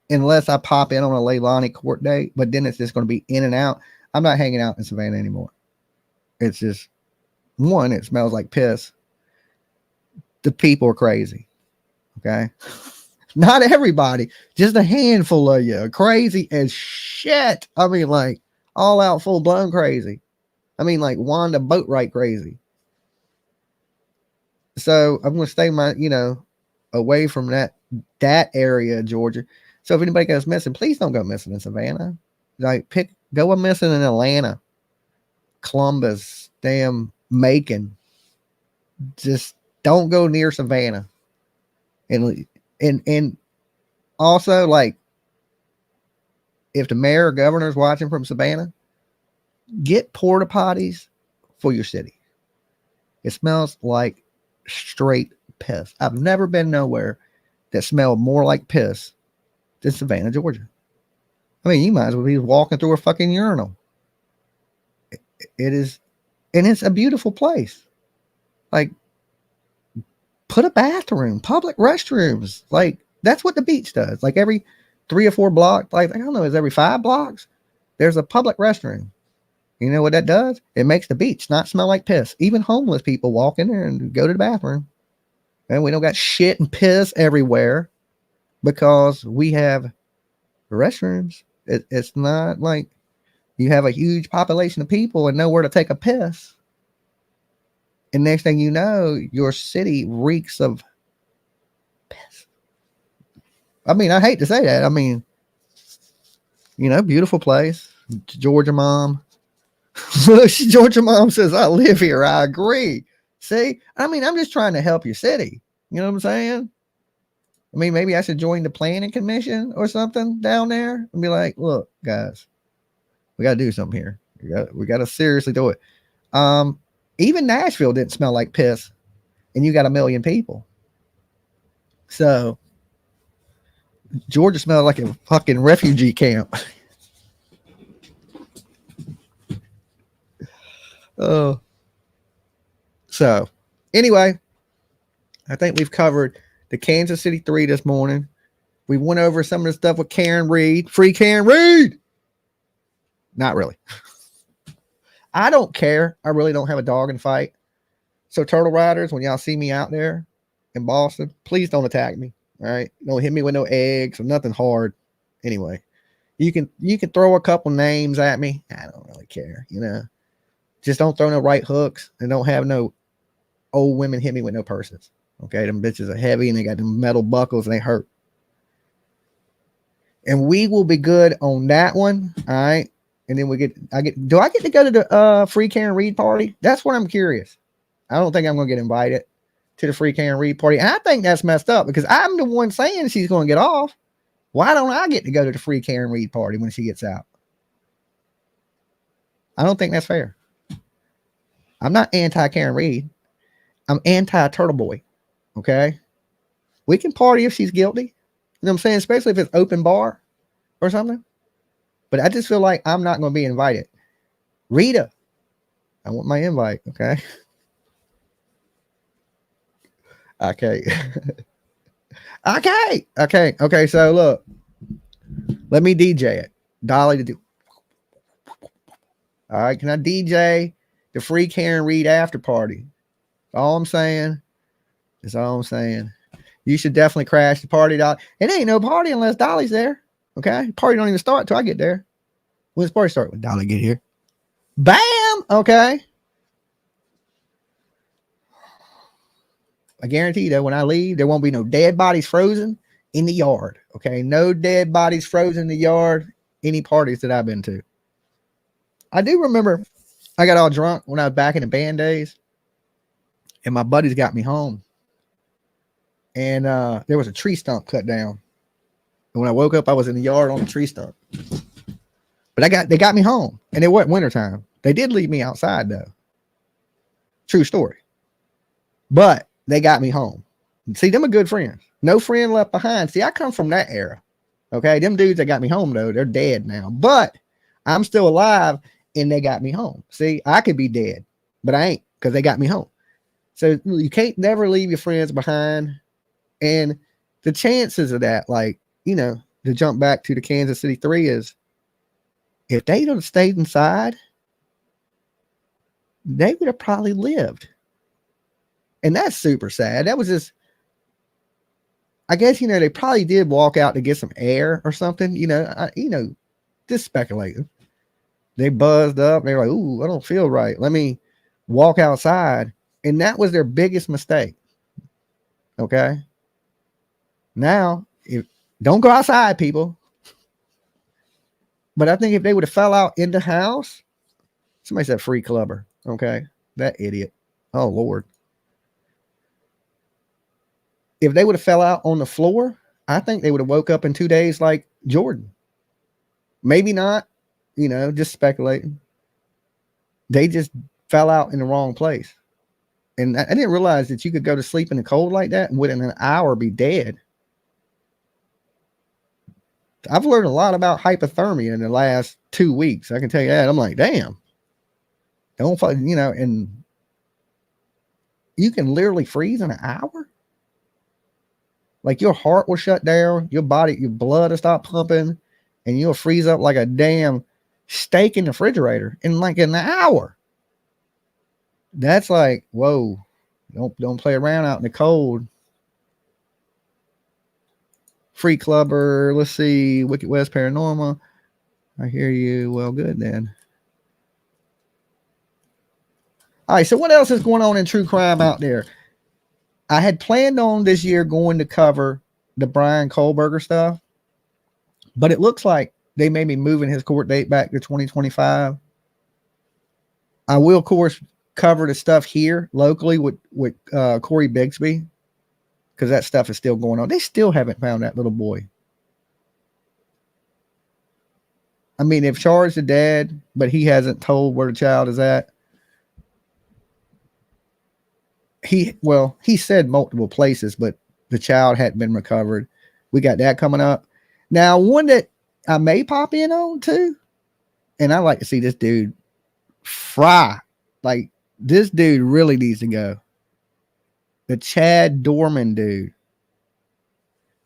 unless I pop in on a Leilani court date, but then it's just going to be in and out. I'm not hanging out in Savannah anymore. It's just, one, it smells like piss. The people are crazy. Okay. Not everybody, just a handful of you are crazy as shit. I mean, like all out full blown crazy. I mean, like Wanda Boatwright crazy. So I'm going to stay away from that area of Georgia. So if anybody goes missing, please don't go missing in Savannah. Like go missing in Atlanta, Columbus, damn Macon. Just don't go near Savannah. And also, like, if the mayor or governor is watching from Savannah, get porta potties for your city. It smells like straight piss. I've never been nowhere that smelled more like piss than Savannah, Georgia. I mean, you might as well be walking through a fucking urinal. It is, and it's a beautiful place. Like, put a bathroom, public restrooms. Like, that's what the beach does. Like, every 3 or 4 blocks, like, I don't know, is every 5 blocks, there's a public restroom. You know what that does? It makes the beach not smell like piss. Even homeless people walk in there and go to the bathroom. And we don't got shit and piss everywhere because we have restrooms. It's not like you have a huge population of people and nowhere to take a piss. And next thing you know, your city reeks of piss. I mean, I hate to say that. I mean, beautiful place. Georgia mom. Georgia mom says, I live here. I agree. See, I mean, I'm just trying to help your city. You know what I'm saying? I mean, maybe I should join the planning commission or something down there and be like, look, guys, we got to do something here. We got to seriously do it. Even Nashville didn't smell like piss, and you got 1 million people. So Georgia smelled like a fucking refugee camp. So anyway, I think we've covered the Kansas City 3 this morning. We went over some of the stuff with Karen Reed. Free Karen Reed. Not really. I don't care. I really don't have a dog in the fight. So Turtle Riders, when y'all see me out there in Boston, please don't attack me. All right. Don't hit me with no eggs or nothing hard. Anyway, you can throw a couple names at me. I don't really care. Just don't throw no right hooks and don't have no old women hit me with no purses. Okay. Them bitches are heavy and they got them metal buckles and they hurt. And we will be good on that one. All right. And then do I get to go to the Free Karen Reed party? That's what I'm curious. I don't think I'm going to get invited to the Free Karen Reed party. And I think that's messed up because I'm the one saying she's going to get off. Why don't I get to go to the Free Karen Reed party when she gets out? I don't think that's fair. I'm not anti-Karen Reed. I'm anti-Turtle Boy. Okay? We can party if she's guilty. You know what I'm saying? Especially if it's open bar or something. But I just feel like I'm not going to be invited. Rita, I want my invite. Okay? Okay. Okay. So look, let me DJ it. Dolly to do. All right. Can I DJ the Free Karen Reed after party? That's all I'm saying. That's all I'm saying. You should definitely crash the party, Dolly. It ain't no party unless Dolly's there. Okay. Party don't even start till I get there. When's the party start? When Dolly get here. Bam. Okay. I guarantee you that when I leave, there won't be no dead bodies frozen in the yard. Okay. No dead bodies frozen in the yard. Any parties that I've been to. I do remember I got all drunk when I was back in the band days. And my buddies got me home. And there was a tree stump cut down. And when I woke up, I was in the yard on the tree stump. But they got me home. And it wasn't wintertime. They did leave me outside though. True story. But they got me home. See, them are good friends. No friend left behind. See, I come from that era. Okay. Them dudes that got me home though, they're dead now. But I'm still alive and they got me home. See, I could be dead, but I ain't because they got me home. So you can't never leave your friends behind. And the chances of that, like, to jump back to the Kansas City 3 is if they'd have stayed inside, they would have probably lived. And that's super sad. That was just, I guess, they probably did walk out to get some air or something, just speculating. They buzzed up. They're like, ooh, I don't feel right. Let me walk outside. And that was their biggest mistake. Okay. Now, don't go outside, people. But I think if they would have fell out in the house, somebody said free clubber. Okay. That idiot. Oh, Lord. If they would have fell out on the floor, I think they would have woke up in 2 days like Jordan. Maybe not, just speculating. They just fell out in the wrong place. And I didn't realize that you could go to sleep in the cold like that and within an hour be dead. I've learned a lot about hypothermia in the last 2 weeks. I can tell you that. I'm like, damn. Don't, and you can literally freeze in an hour. Like your heart will shut down, your blood will stop pumping, and you'll freeze up like a damn steak in the refrigerator in like an hour. That's like, whoa. Don't play around out in the cold. Free clubber. Let's see. Wicked West Paranormal. I hear you. Well, good then. All right. So what else is going on in true crime out there? I had planned on this year going to cover the Brian Kohlberger stuff, but it looks like they may be moving his court date back to 2025. I will, of course, cover the stuff here locally with Corey Bigsby, because that stuff is still going on. They still haven't found that little boy. I mean, they've charged the dad, but he hasn't told where the child is at. He said multiple places, but the child hadn't been recovered. We got that coming up. Now, one that I may pop in on too, and I like to see this dude fry. Like, this dude really needs to go. The Chad Dorman dude.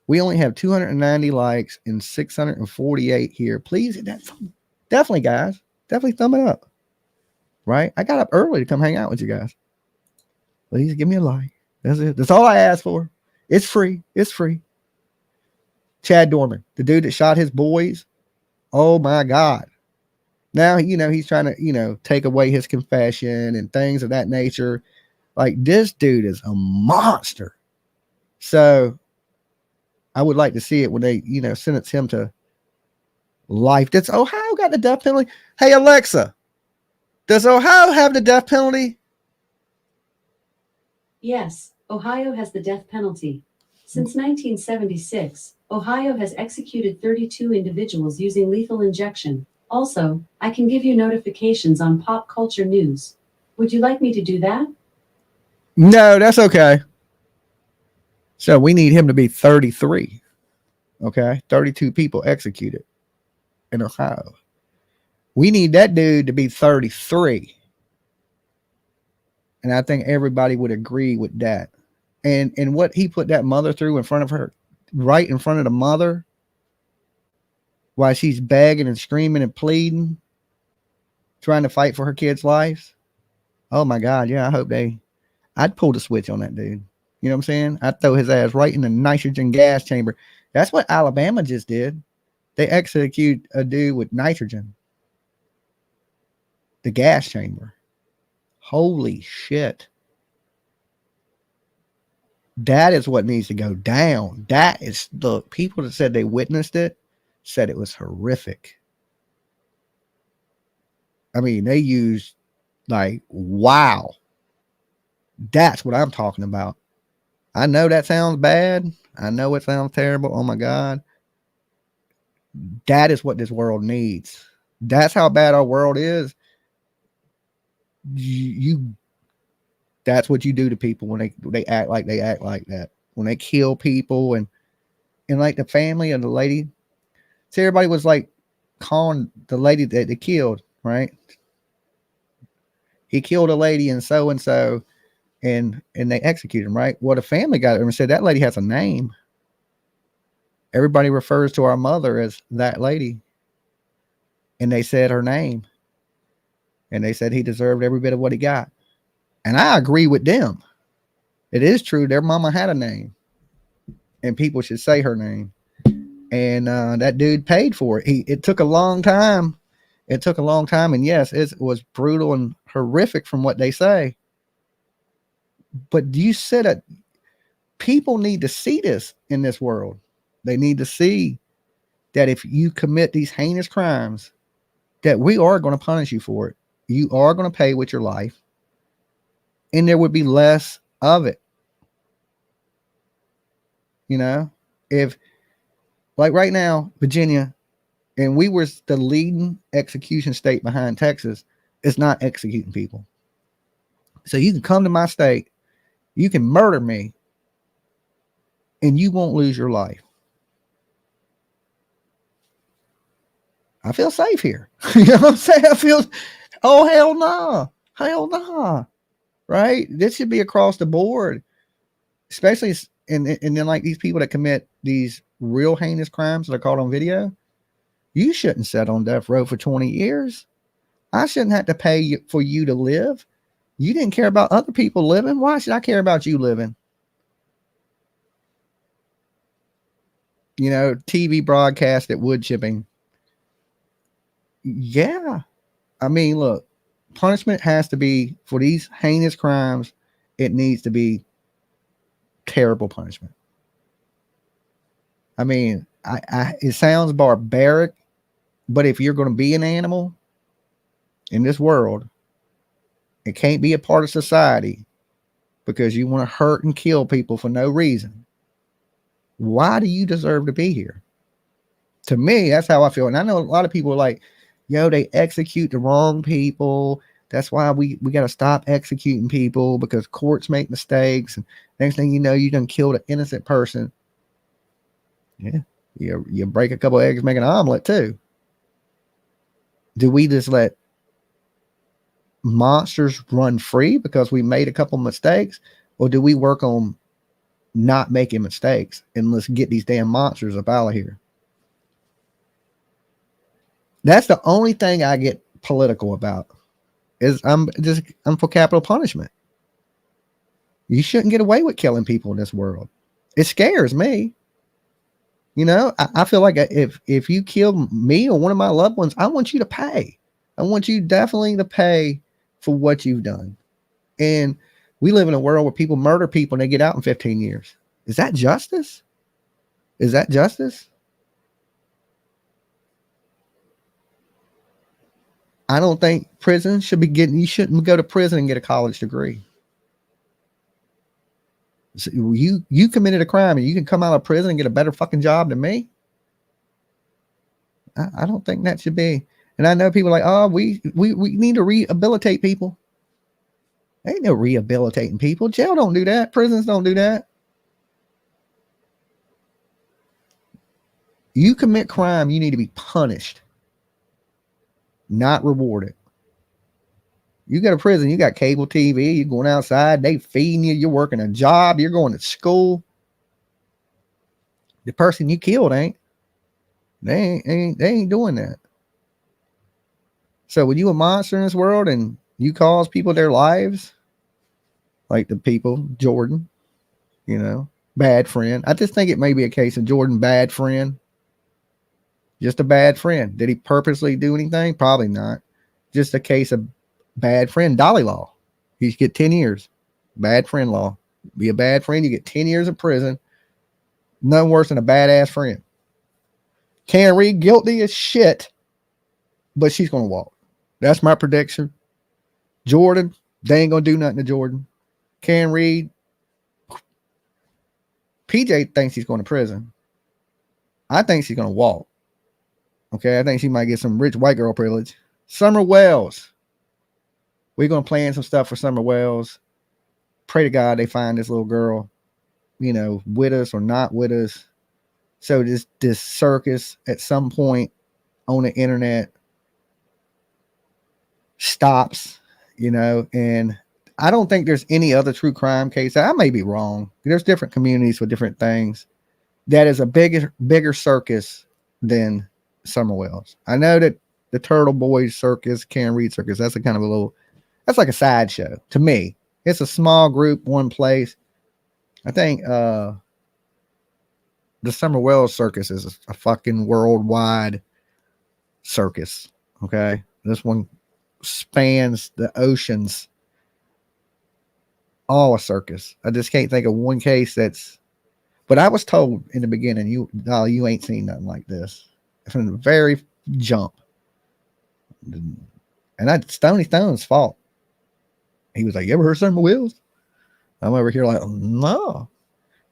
We only have 290 likes and 648 here. Please, definitely, guys. Definitely thumb it up. Right? I got up early to come hang out with you guys. Please give me a like. That's it. That's all I ask for. It's free. It's free. Chad Dorman, the dude that shot his boys. Oh my God. Now, he's trying to, take away his confession and things of that nature. Like, this dude is a monster. So I would like to see it when they, sentence him to life. Does Ohio got the death penalty? Hey, Alexa, does Ohio have the death penalty? Yes, Ohio has the death penalty. Since 1976, Ohio has executed 32 individuals using lethal injection. Also, I can give you notifications on pop culture news. Would you like me to do that? No, that's okay. So we need him to be 33. Okay. 32 people executed in Ohio. We need that dude to be 33. And I think everybody would agree with that. And what he put that mother through in front of her, right in front of the mother, while she's begging and screaming and pleading, trying to fight for her kid's life. Oh my God. Yeah. I'd pull the switch on that dude. You know what I'm saying? I'd throw his ass right in the nitrogen gas chamber. That's what Alabama just did. They executed a dude with nitrogen. The gas chamber. Holy shit. That is what needs to go down. That is the people that said they witnessed it said it was horrific. I mean, they used wow. That's what I'm talking about. I know that sounds bad. I know it sounds terrible. Oh my God. That is what this world needs. That's how bad our world is. That's what you do to people when they act like that. When they kill people and like the family of the lady. See, everybody was like calling the lady that they killed, right? He killed a lady and so and they executed him, right? Well, the family got it and said that lady has a name. Everybody refers to our mother as that lady. And they said her name. And they said he deserved every bit of what he got. And I agree with them. It is true. Their mama had a name. And people should say her name. And that dude paid for it. It took a long time. It took a long time, and yes, it was brutal and horrific from what they say. But you said that people need to see this in this world. They need to see that if you commit these heinous crimes, that we are going to punish you for it. You are going to pay with your life, and there would be less of it. You know, if like right now, Virginia, and we were the leading execution state behind Texas, is not executing people. So you can come to my state, you can murder me, and you won't lose your life. I feel safe here. You know what I'm saying? I feel, oh, hell no. Hell no. Right? This should be across the board, especially, and then like these people that commit these real heinous crimes that are caught on video. You shouldn't sit on death row for 20 years. I shouldn't have to pay for you to live. You didn't care about other people living. Why should I care about you living? You know, TV broadcast at wood chipping. Yeah. I mean, look, punishment has to be for these heinous crimes. It needs to be terrible punishment. I mean, it sounds barbaric, but if you're going to be an animal in this world, it can't be a part of society because you want to hurt and kill people for no reason. Why do you deserve to be here? To me, that's how I feel. And I know a lot of people are like, yo, they execute the wrong people. That's why we got to stop executing people because courts make mistakes. And next thing you know, you done killed an innocent person. Yeah. You break a couple of eggs, make an omelet too. Do we just let monsters run free because we made a couple mistakes? Or do we work on not making mistakes and let's get these damn monsters up out of here? That's the only thing I get political about is I'm for capital punishment. You shouldn't get away with killing people in this world. It scares me. You know, I feel like if you kill me or one of my loved ones, I want you to pay. I want you definitely to pay for what you've done. And we live in a world where people murder people and they get out in 15 years. Is that justice? Is that justice? I don't think prison should be you shouldn't go to prison and get a college degree. So you committed a crime and you can come out of prison and get a better fucking job than me. I don't think that should be. And I know people are like, oh, we need to rehabilitate people. Ain't no rehabilitating people. Jail don't do that. Prisons don't do that. You commit crime, you need to be punished, not rewarded. You go to prison, you got cable TV, you're going outside, they feeding you, you're working a job, you're going to school. The person you killed ain't doing that. So when you a monster in this world and you cause people their lives, like the people, Jordan, you know, bad friend. I just think it may be a case of Jordan, bad friend. Just a bad friend. Did he purposely do anything? Probably not. Just a case of bad friend. Dolly law. You get 10 years. Bad friend law. Be a bad friend, you get 10 years in prison. Nothing worse than a badass friend. Karen Reed, guilty as shit, but she's going to walk. That's my prediction. Jordan, they ain't going to do nothing to Jordan. Karen Reed, PJ thinks he's going to prison. I think she's going to walk. Okay, I think she might get some rich white girl privilege. Summer Wells. We're going to plan some stuff for Summer Wells. Pray to God they find this little girl, you know, with us or not with us. So this circus at some point on the internet stops, you know, and I don't think there's any other true crime case. I may be wrong. There's different communities with different things. That is a bigger circus than Summer Wells. I know that the Turtle Boys Circus, Karen Reed Circus, that's a kind of a little, that's like a sideshow to me. It's a small group, one place. I think the Summer Wells Circus is a fucking worldwide circus. Okay. This one spans the oceans, all a circus. I just can't think of one case that's, but I was told in the beginning, you ain't seen nothing like this from the very jump. And that's Stony Stone's fault. He was like, you ever heard something with wheels? I'm over here like, no.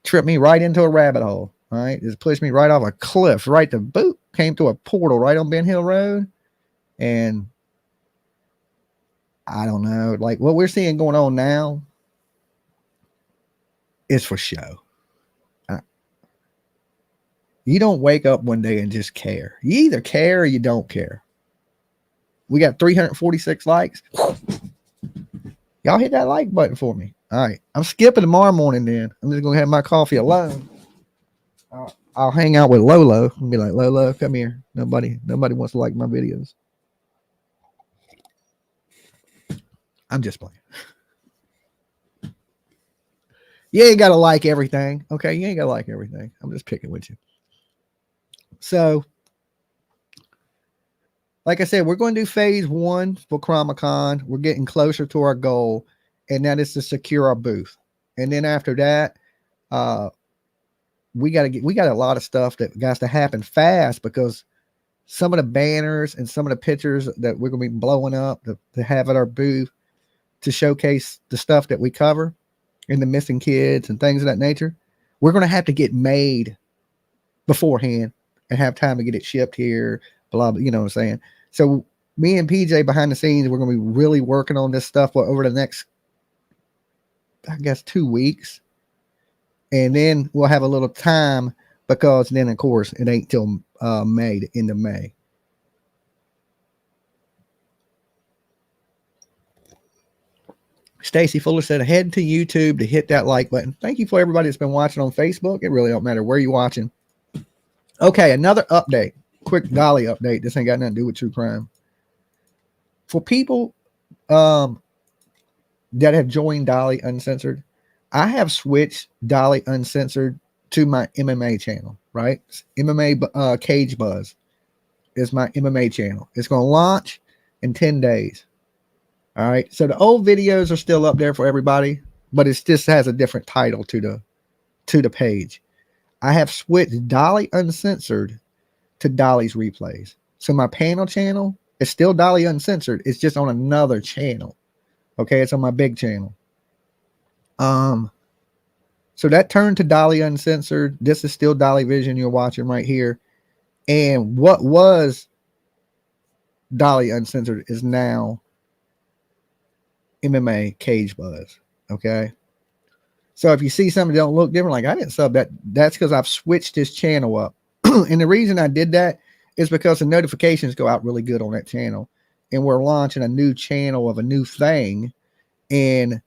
Tripped me right into a rabbit hole. All right. Just pushed me right off a cliff, right to boot. Came to a portal right on Ben Hill Road. And I don't know, like what we're seeing going on now is for show. You don't wake up one day and just care. You either care or you don't care. We got 346 likes. Y'all hit that like button for me. All right. I'm skipping tomorrow morning then. I'm just going to have my coffee alone. I'll hang out with Lolo and be like, Lolo, come here. Nobody wants to like my videos. I'm just playing. You ain't got to like everything. Okay. You ain't got to like everything. I'm just picking with you. So, like I said, we're going to do phase 1 for Chromacon. We're getting closer to our goal, and that is to secure our booth. And then after that, we got a lot of stuff that has to happen fast, because some of the banners and some of the pictures that we're going to be blowing up to have at our booth to showcase the stuff that we cover and the missing kids and things of that nature, we're going to have to get made beforehand and have time to get it shipped here, blah, blah, you know what I'm saying? So me and PJ behind the scenes, we're going to be really working on this stuff over the next, I guess, 2 weeks. And then we'll have a little time, because then, of course, it ain't till May, the end of May. Stacy Fuller said, head to YouTube to hit that like button. Thank you for everybody that's been watching on Facebook. It really don't matter where you're watching. Okay, another update. Quick Dolly update. This ain't got nothing to do with true crime. For people that have joined Dolly Uncensored, I have switched Dolly Uncensored to my MMA channel, right? MMA Cage Buzz is my MMA channel. It's going to launch in 10 days. All right. So the old videos are still up there for everybody, but it just has a different title to the page. I have switched Dolly Uncensored to Dolly's Replays. So my panel channel is still Dolly Uncensored. It's just on another channel. Okay. It's on my big channel. So that turned to Dolly Uncensored. This is still Dolly Vision you're watching right here. And what was Dolly Uncensored is now MMA Cage Buzz. Okay. So if you see something that don't look different, like I didn't sub that, that's because I've switched this channel up. And the reason I did that is because the notifications go out really good on that channel. And we're launching a new channel of a new thing. And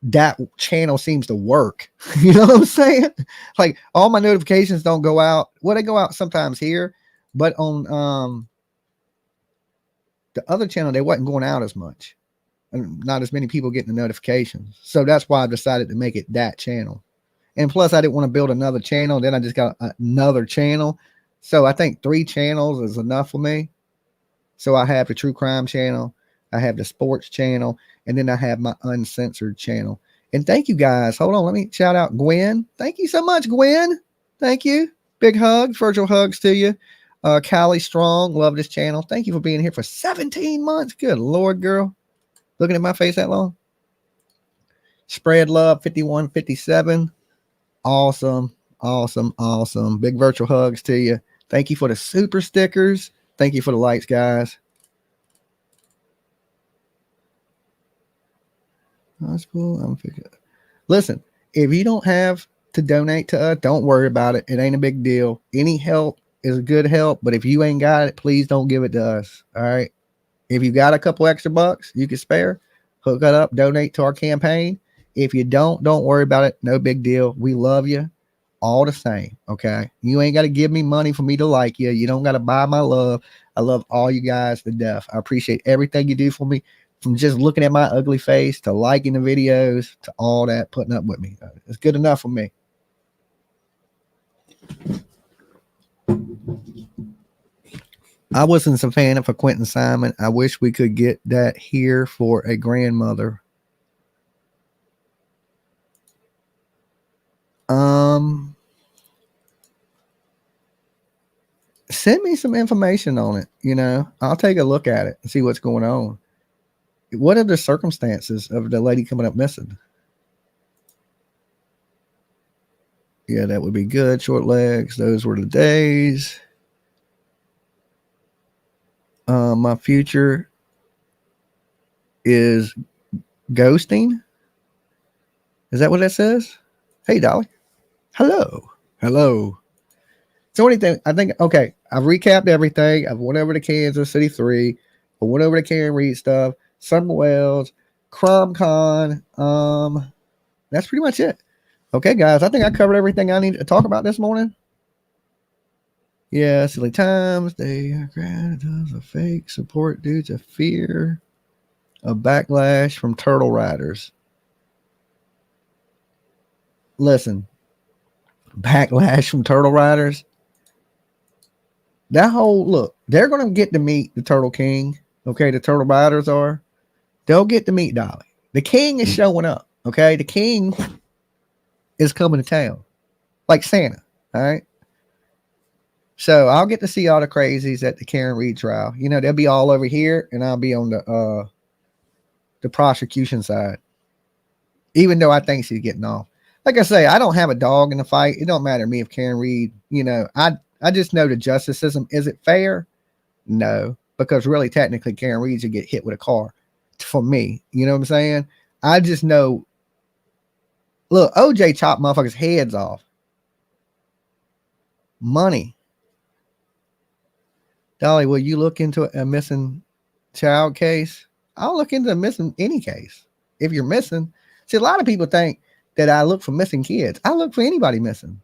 that channel seems to work. You know what I'm saying? Like all my notifications don't go out. Well, they go out sometimes here, but on the other channel, they wasn't going out as much. And not as many people getting the notifications. So that's why I decided to make it that channel. And plus I didn't want to build another channel. Then I just got another channel. So I think 3 channels is enough for me. So I have the true crime channel. I have the sports channel. And then I have my uncensored channel. And thank you guys. Hold on. Let me shout out Gwen. Thank you so much, Gwen. Thank you. Big hug, virtual hugs to you. Callie Strong. Love this channel. Thank you for being here for 17 months. Good Lord, girl. Looking at my face that long. Spread love 5157. Awesome. Awesome. Awesome. Big virtual hugs to you. Thank you for the super stickers. Thank you for the likes, guys. That's cool. Listen, if you don't have to donate to us, don't worry about it. It ain't a big deal. Any help is good help. But if you ain't got it, please don't give it to us. All right. If you got a couple extra bucks you can spare, hook it up, donate to our campaign. If you don't worry about it. No big deal. We love you all the same. Okay. You ain't got to give me money for me to like you. You don't got to buy my love. I love all you guys to death. I appreciate everything you do for me, from just looking at my ugly face to liking the videos to all that, putting up with me. It's good enough for me. I wasn't a fan of a Quentin Simon. I wish we could get that here for a grandmother. Send me some information on it. You know, I'll take a look at it and see what's going on. What are the circumstances of the lady coming up missing? Yeah, that would be good. Short legs. Those were the days. My future is ghosting. Is that what that says? Hey, Dolly. Hello. Hello. So anything, I think, okay, I've recapped everything. I've went over to Kansas City 3. I went over to Karen Reed stuff. Summer Wells. CromCon. That's pretty much it. Okay, guys, I think I covered everything I need to talk about this morning. Yeah, silly times. They are granted a fake support due to fear of backlash from turtle riders. Listen, backlash from turtle riders. That whole look, they're going to get to meet the Turtle King. Okay, the turtle riders are. They'll get to meet Dolly. The king is showing up. Okay, the king is coming to town like Santa. All right. So I'll get to see all the crazies at the Karen Reed trial. You know, they'll be all over here and I'll be on the prosecution side. Even though I think she's getting off. Like I say, I don't have a dog in the fight. It don't matter to me if Karen Reed, you know, I just know the justice system. Is it fair? No, because really technically Karen Reed should get hit with a car for me. You know what I'm saying? I just know, look, OJ chopped motherfuckers' heads off. Money. Dolly, will you look into a missing child case? I'll look into a missing any case. If you're missing. See, a lot of people think that I look for missing kids. I look for anybody missing.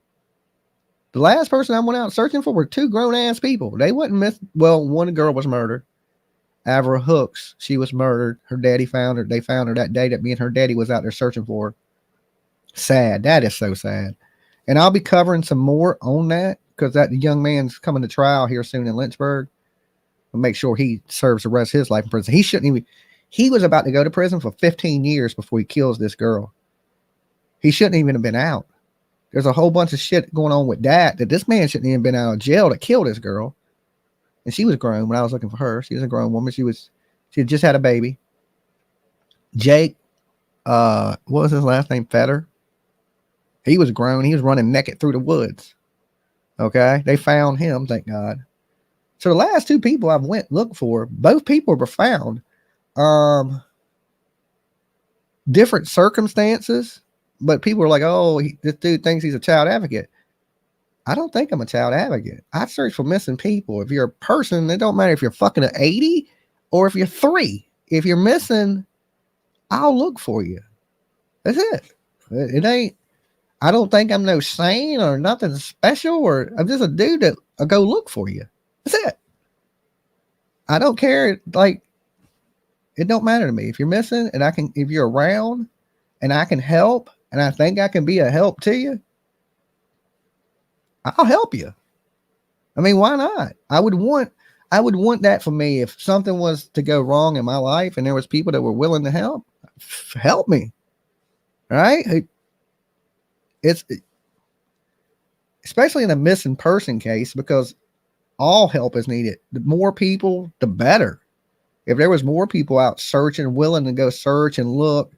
The last person I went out searching for were 2 grown-ass people. They wasn't missing. Well, one girl was murdered. Avra Hooks, she was murdered. Her daddy found her. They found her that day that me and her daddy was out there searching for her. Sad. That is so sad. And I'll be covering some more on that because that young man's coming to trial here soon in Lynchburg. We'll make sure he serves the rest of his life in prison. He shouldn't even. He was about to go to prison for 15 years before he kills this girl. He shouldn't even have been out. There's a whole bunch of shit going on with that this man shouldn't even been out of jail to kill this girl. And she was grown when I was looking for her. She was a grown woman. She had just had a baby. Jake, what was his last name? Fetter. He was grown. He was running naked through the woods. Okay. They found him, thank God. So the last 2 people I've went look for, both people were found. Different circumstances, but people are like, oh, this dude thinks he's a child advocate. I don't think I'm a child advocate. I search for missing people. If you're a person, it don't matter if you're fucking 80 or if you're 3. If you're missing, I'll look for you. That's it. It ain't. I don't think I'm no saint or nothing special, or I'm just a dude that I'll go look for you. That's it. I don't care. Like, it don't matter to me. If you're missing and if you're around and I can help and I think I can be a help to you, I'll help you. I mean, why not? I would want that for me. If something was to go wrong in my life and there was people that were willing to help me. Right? It's especially in a missing person case, because all help is needed. The more people, the better. If there was more people out searching, willing to go search and look,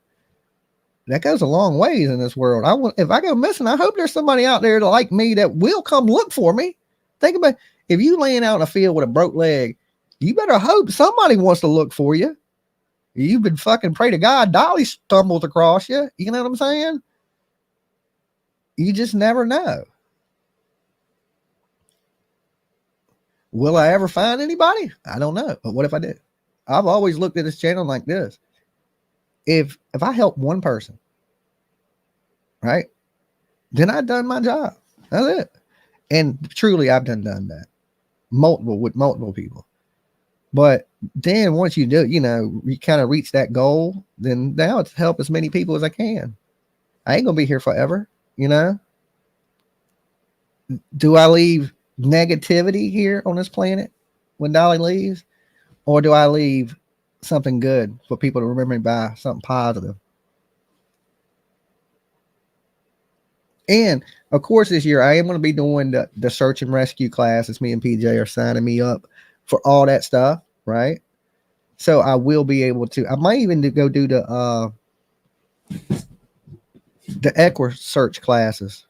that goes a long ways in this world. If I go missing, I hope there's somebody out there like me that will come look for me. Think about, if you laying out in a field with a broke leg, you better hope somebody wants to look for you. You've been fucking pray to God Dolly stumbles across you. You know what I'm saying? You just never know. Will I ever find anybody? I don't know. But what if I did? I've always looked at this channel like this. If I help one person, right, then I've done my job. That's it. And truly, I've done that with multiple people. But then once you do, you kind of reach that goal, then now it's help as many people as I can. I ain't gonna be here forever. Do I leave negativity here on this planet? when Dolly leaves, or do I leave something good for people to remember me by, something positive? And of course, this year I am going to be doing the search and rescue classes. Me and PJ are signing me up for all that stuff, right? So I will be able to. I might even go do the Equa search classes.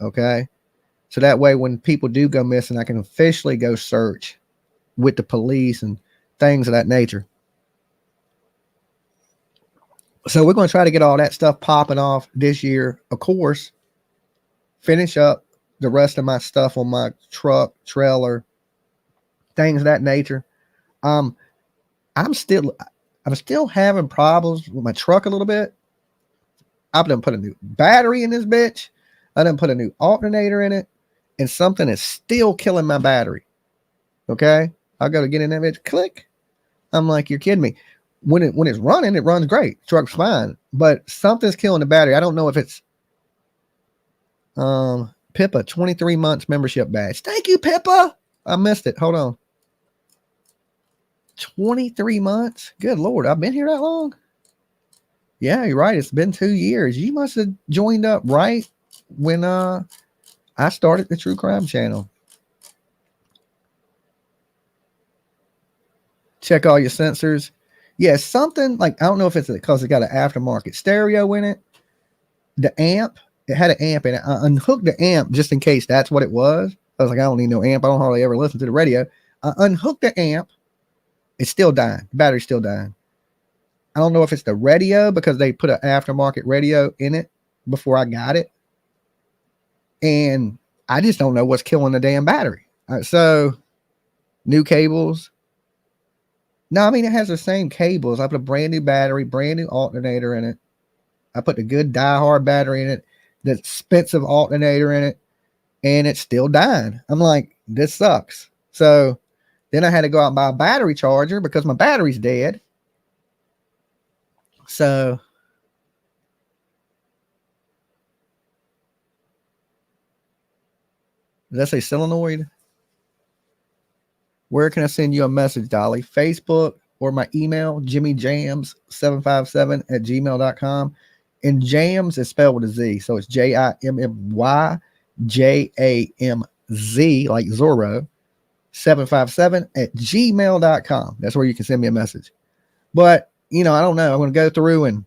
Okay, so that way when people do go missing, I can officially go search with the police and things of that nature. So we're going to try to get all that stuff popping off this year. Of course, finish up the rest of my stuff on my truck, trailer, things of that nature. I'm still having problems with my truck a little bit. I've done put a new battery in this bitch. I done put a new alternator in it, and something is still killing my battery. Okay, I go to get in that bitch, click. I'm like, you're kidding me. When it's running, it runs great. Truck's fine, but something's killing the battery. I don't know if it's Pippa 23 months membership badge. Thank you, Pippa. I missed it. Hold on. 23 months. Good Lord, I've been here that long. Yeah, you're right. It's been 2 years. You must have joined up right when I started the True Crime channel. Check all your sensors. Yeah, something like, I don't know if it's because it got an aftermarket stereo in it. The amp, it had an amp in it. I unhooked the amp just in case that's what it was. I was like, I don't need no amp. I don't hardly ever listen to the radio. I unhooked the amp. It's still dying. The battery's still dying. I don't know if it's the radio because they put an aftermarket radio in it before I got it. And I just don't know what's killing the damn battery. So new cables. No, I mean, it has the same cables. I put a brand new battery, brand new alternator in it. I put the good die-hard battery in it, the expensive alternator in it, and it's still dying. I'm like, this sucks. So then I had to go out and buy a battery charger because my battery's dead. So did I say solenoid? Where can I send you a message, Dolly? Facebook or my email, jimmyjams757@gmail.com. And Jams is spelled with a Z. So it's JIMMYJAMZ, like Zorro, 757@gmail.com. That's where you can send me a message. But, you know, I don't know. I'm going to go through and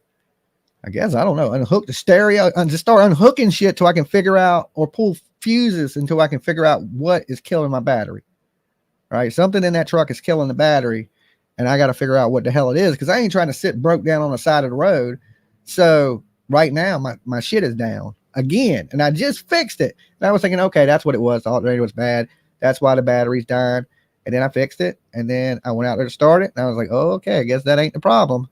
I guess, I don't know, unhook the stereo and just start unhooking shit till I can figure out, or pull fuses until I can figure out what is killing my battery. Right? Something in that truck is killing the battery, and I got to figure out what the hell it is, because I ain't trying to sit broke down on the side of the road. So right now my shit is down again, and I just fixed it. And I was thinking, okay, that's what it was. The alternator was bad. That's why the battery's dying. And then I fixed it, and then I went out there to start it, and I was like, oh, okay, I guess that ain't the problem.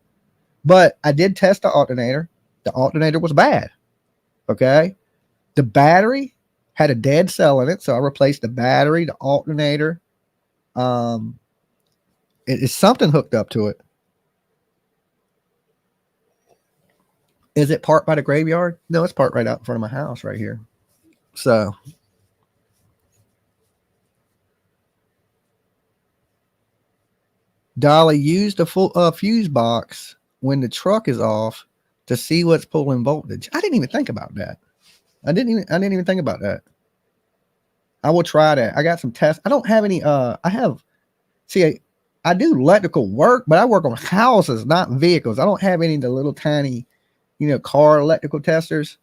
But I did test the alternator. The alternator was bad. Okay. The battery had a dead cell in it, so I replaced the battery, the alternator. Is something hooked up to it? Is it parked by the graveyard? No, it's parked right out in front of my house right here. So Dolly, use the full fuse box when the truck is off to see what's pulling voltage. I didn't even think about that. I didn't even think about that. I will try that. I got some tests. I don't have any I do electrical work, but I work on houses, not vehicles. I don't have any of the little tiny, car electrical testers.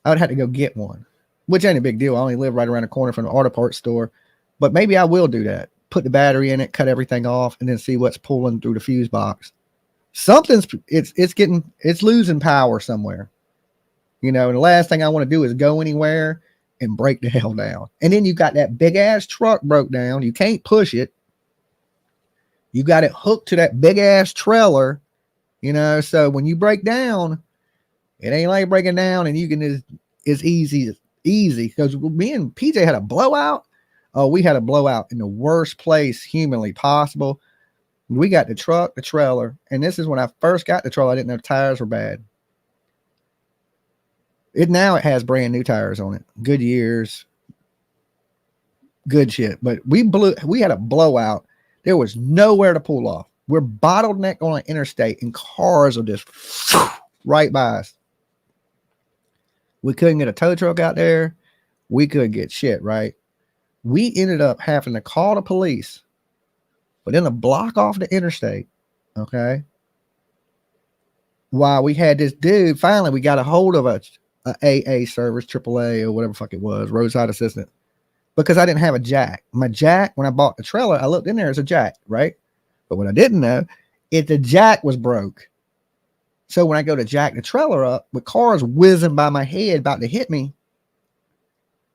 I would have to go get one, which ain't a big deal. I only live right around the corner from the auto parts store, but maybe I will do that. Put the battery in it, cut everything off, and then see what's pulling through the fuse box. It's losing power somewhere. And the last thing I want to do is go anywhere and break the hell down. And then you got that big ass truck broke down. You can't push it. You got it hooked to that big ass trailer, so when you break down, it ain't like breaking down and you can it's easy because me and PJ had a blowout. Oh, we had a blowout in the worst place humanly possible. We got the truck, the trailer, and this is when I first got the trailer. I didn't know the tires were bad. Now it has brand new tires on it. Goodyears. good shit. But we had a blowout. There was nowhere to pull off. We're bottlenecked on an interstate and cars are just right by us. We couldn't get a tow truck out there. We couldn't get shit, right? We ended up having to call the police, but in a block off the interstate, okay? While we had this dude, finally we got a hold of a AA service, AAA or whatever the fuck it was, roadside assistant, because I didn't have a jack. My jack, when I bought the trailer, I looked in there as a jack, right? But what I didn't know, the jack was broke. So when I go to jack the trailer up with cars whizzing by my head about to hit me,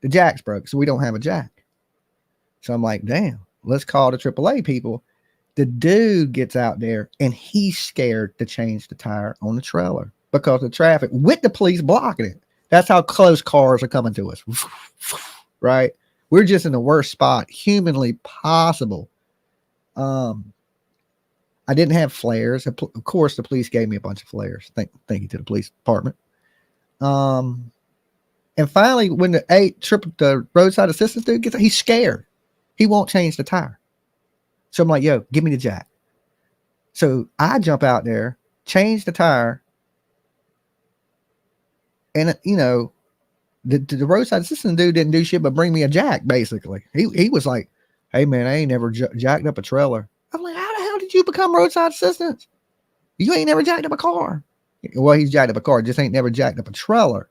the jack's broke. So we don't have a jack. So I'm like, damn, let's call the AAA people. The dude gets out there and he's scared to change the tire on the trailer because of traffic with the police blocking it. That's how close cars are coming to us. Right? We're just in the worst spot humanly possible. I didn't have flares. Of course, the police gave me a bunch of flares. Thank you to the police department. And finally, when the roadside assistance dude gets, he's scared. He won't change the tire. So I'm like, yo, give me the jack. So I jump out there, change the tire. And, you know, the roadside assistant dude didn't do shit but bring me a jack, basically. He was like, hey, man, I ain't never jacked up a trailer. I'm like, how the hell did you become roadside assistance? You ain't never jacked up a car. Well, he's jacked up a car, just ain't never jacked up a trailer.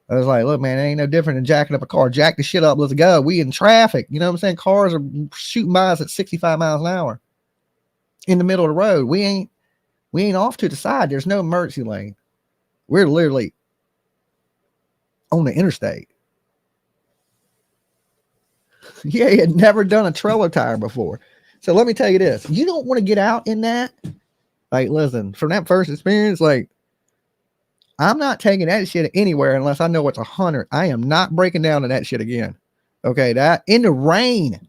I was like, look, man, it ain't no different than jacking up a car. Jack the shit up, let's go. We in traffic. You know what I'm saying? Cars are shooting by us at 65 miles an hour in the middle of the road. We ain't off to the side. There's no emergency lane. We're literally on the interstate. Yeah, he had never done a trailer tire before. So let me tell you this. You don't want to get out in that. Like, listen, from that first experience, like, I'm not taking that shit anywhere unless I know it's 100. I am not breaking down to that shit again. Okay, that in the rain.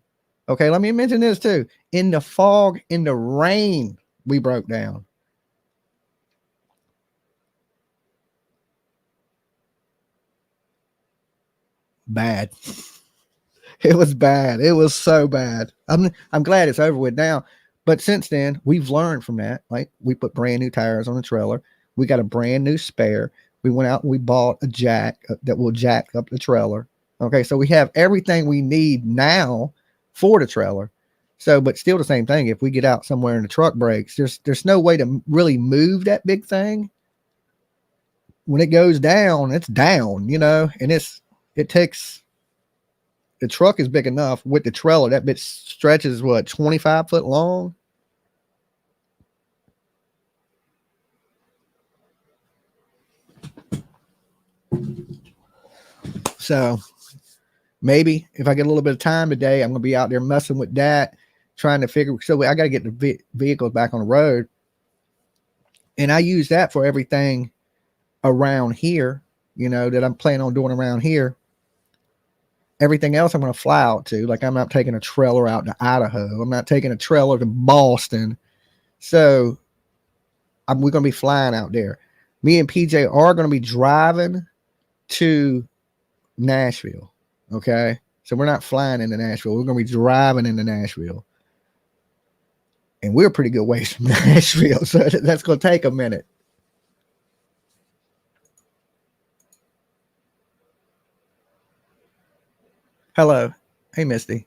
Okay, let me mention this too. In the fog, in the rain, we broke down. Bad. It was bad. It was so bad. I'm glad it's over with now. But since then, we've learned from that. Like, we put brand new tires on the trailer. We got a brand new spare. We went out and we bought a jack that will jack up the trailer. Okay, so we have everything we need now for the trailer. So, but still the same thing. If we get out somewhere and the truck breaks, there's no way to really move that big thing. When it goes down, it's down, you know, and it takes, the truck is big enough with the trailer. That bitch stretches, what, 25 foot long? So maybe if I get a little bit of time today, I'm going to be out there messing with that, trying to figure. So I got to get the vehicles back on the road. And I use that for everything around here, you know, that I'm planning on doing around here. Everything else I'm going to fly out to. Like, I'm not taking a trailer out to Idaho. I'm not taking a trailer to Boston. So we're going to be flying out there. Me and PJ are going to be driving to Nashville. Okay. So we're not flying into Nashville. We're going to be driving into Nashville. And we're a pretty good ways from Nashville. So that's going to take a minute. Hello. Hey, Misty.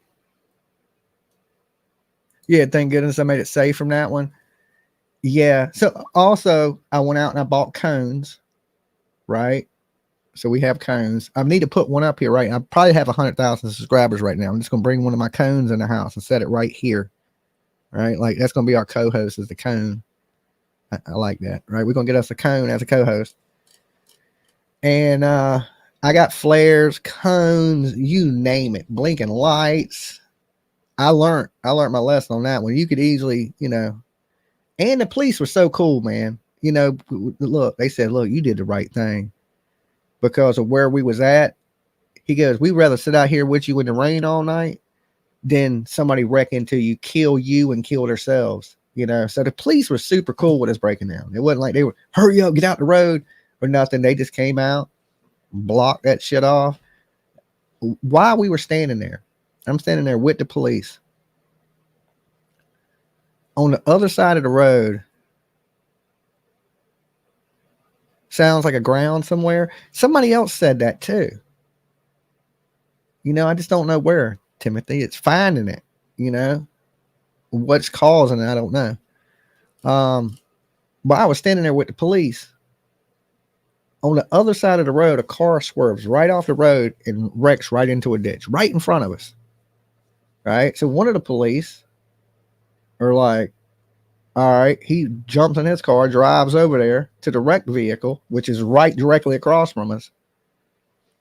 Yeah, thank goodness I made it safe from that one. Yeah. So also, I went out and I bought cones, right? So we have cones. I need to put one up here, right? I probably have 100,000 subscribers right now. I'm just going to bring one of my cones in the house and set it right here, right? Like, that's going to be our co-host as the cone. I like that, right? We're going to get us a cone as a co-host. And I got flares, cones, you name it, blinking lights. I learned my lesson on that one. You could easily, you know, and the police were so cool, man. You know, look, they said, look, you did the right thing because of where we was at. He goes, we'd rather sit out here with you in the rain all night than somebody wreck into you, kill you and kill themselves, you know? So the police were super cool with us breaking down. It wasn't like they were, hurry up, get out the road or nothing. They just came out, blocked that shit off. While we were standing there, I'm standing there with the police. On the other side of the road, sounds like a ground somewhere. Somebody else said that too. You know, I just don't know where, Timothy. It's finding it, you know. What's causing it, I don't know. But I was standing there with the police. On the other side of the road, a car swerves right off the road and wrecks right into a ditch, right in front of us. Right? So one of the police are like, all right, he jumps in his car, drives over there to the wrecked vehicle, which is right directly across from us.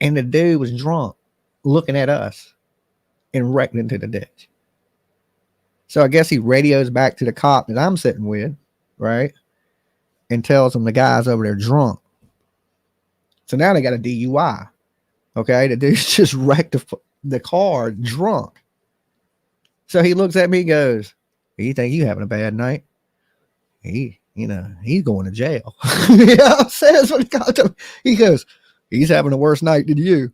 And the dude was drunk, looking at us, and wrecked into the ditch. So I guess he radios back to the cop that I'm sitting with, right? And tells him the guy's over there drunk. So now they got a DUI. Okay, the dude just wrecked the car drunk. So he looks at me and goes, "You think you having a bad night? He's going to jail." You know what I'm saying? That's what he called him. He goes, "He's having a worse night than you."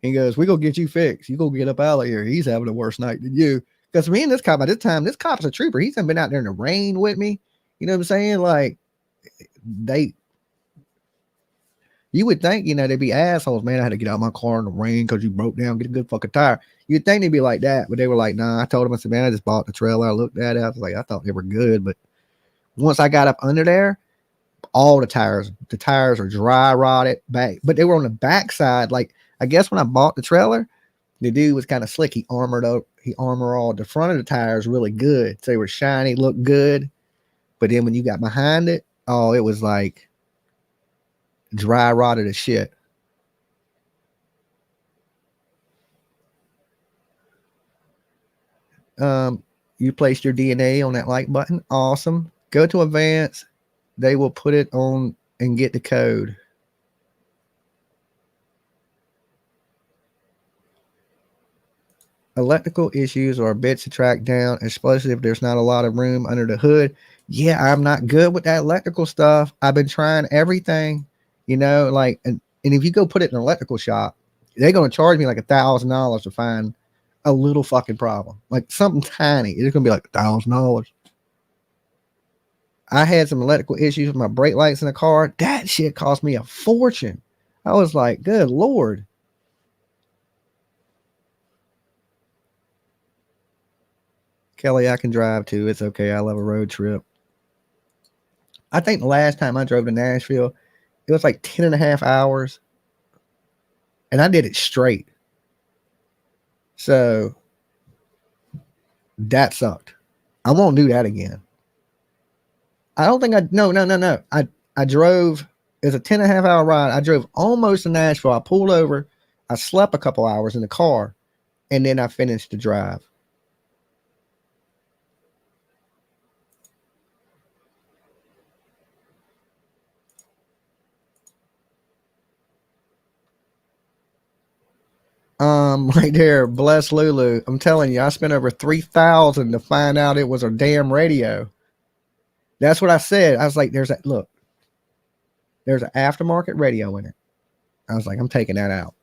He goes, "We're going to get you fixed. You go get up out of here. He's having a worse night than you." Because me and this cop, at this time, this cop's a trooper. He's been out there in the rain with me. You know what I'm saying? Like, you would think, you know, they'd be assholes. "Man, I had to get out of my car in the rain because you broke down, get a good fucking tire." You'd think they'd be like that, but they were like, "Nah." I told them, I said, "Man, I just bought the trailer." I looked at it. I was like, I thought they were good. But once I got up under there, all the tires are dry rotted back, but they were on the back side. Like, I guess when I bought the trailer, the dude was kind of slick. He armored all the front of the tires really good. So they were shiny, looked good. But then when you got behind it, oh, it was like dry rotted as shit. You placed your DNA on that like button. Awesome. Go to advanced. They will put it on and get the code. Electrical issues are a bit to track down, especially if there's not a lot of room under the hood. Yeah, I'm not good with that electrical stuff. I've been trying everything, you know, like, and if you go put it in an electrical shop, they're going to charge me like $1,000 to find a little fucking problem, like something tiny. It's going to be like $1,000. I had some electrical issues with my brake lights in the car. That shit cost me a fortune. I was like, good Lord. Kelly, I can drive too. It's okay. I love a road trip. I think the last time I drove to Nashville, it was like 10.5 hours. And I did it straight. So that sucked. I won't do that again. I don't think no. I drove, it was a 10.5 hour ride. I drove almost to Nashville. I pulled over. I slept a couple hours in the car. And then I finished the drive. Right there, bless Lulu. I'm telling you, I spent over $3,000 to find out it was a damn radio. That's what I said. I was like, there's an aftermarket radio in it. I was like, I'm taking that out.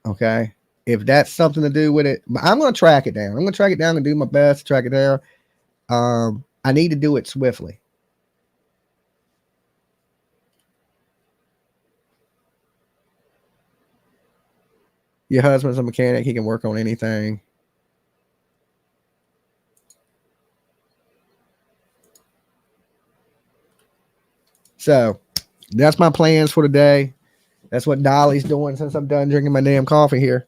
Okay. If that's something to do with it, I'm going to track it down. I'm going to track it down and do my best to track it down. I need to do it swiftly. Your husband's a mechanic. He can work on anything. So that's my plans for today. That's what Dolly's doing since I'm done drinking my damn coffee here.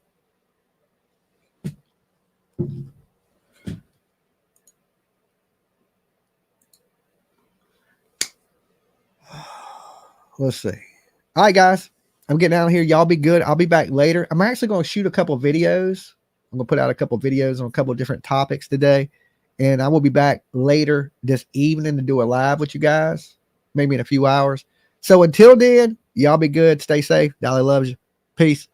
Let's see. All right, guys. I'm getting out of here. Y'all be good. I'll be back later. I'm actually going to shoot a couple of videos. I'm going to put out a couple of videos on a couple of different topics today. And I will be back later this evening to do a live with you guys, maybe in a few hours. So until then, y'all be good. Stay safe. Dolly loves you. Peace.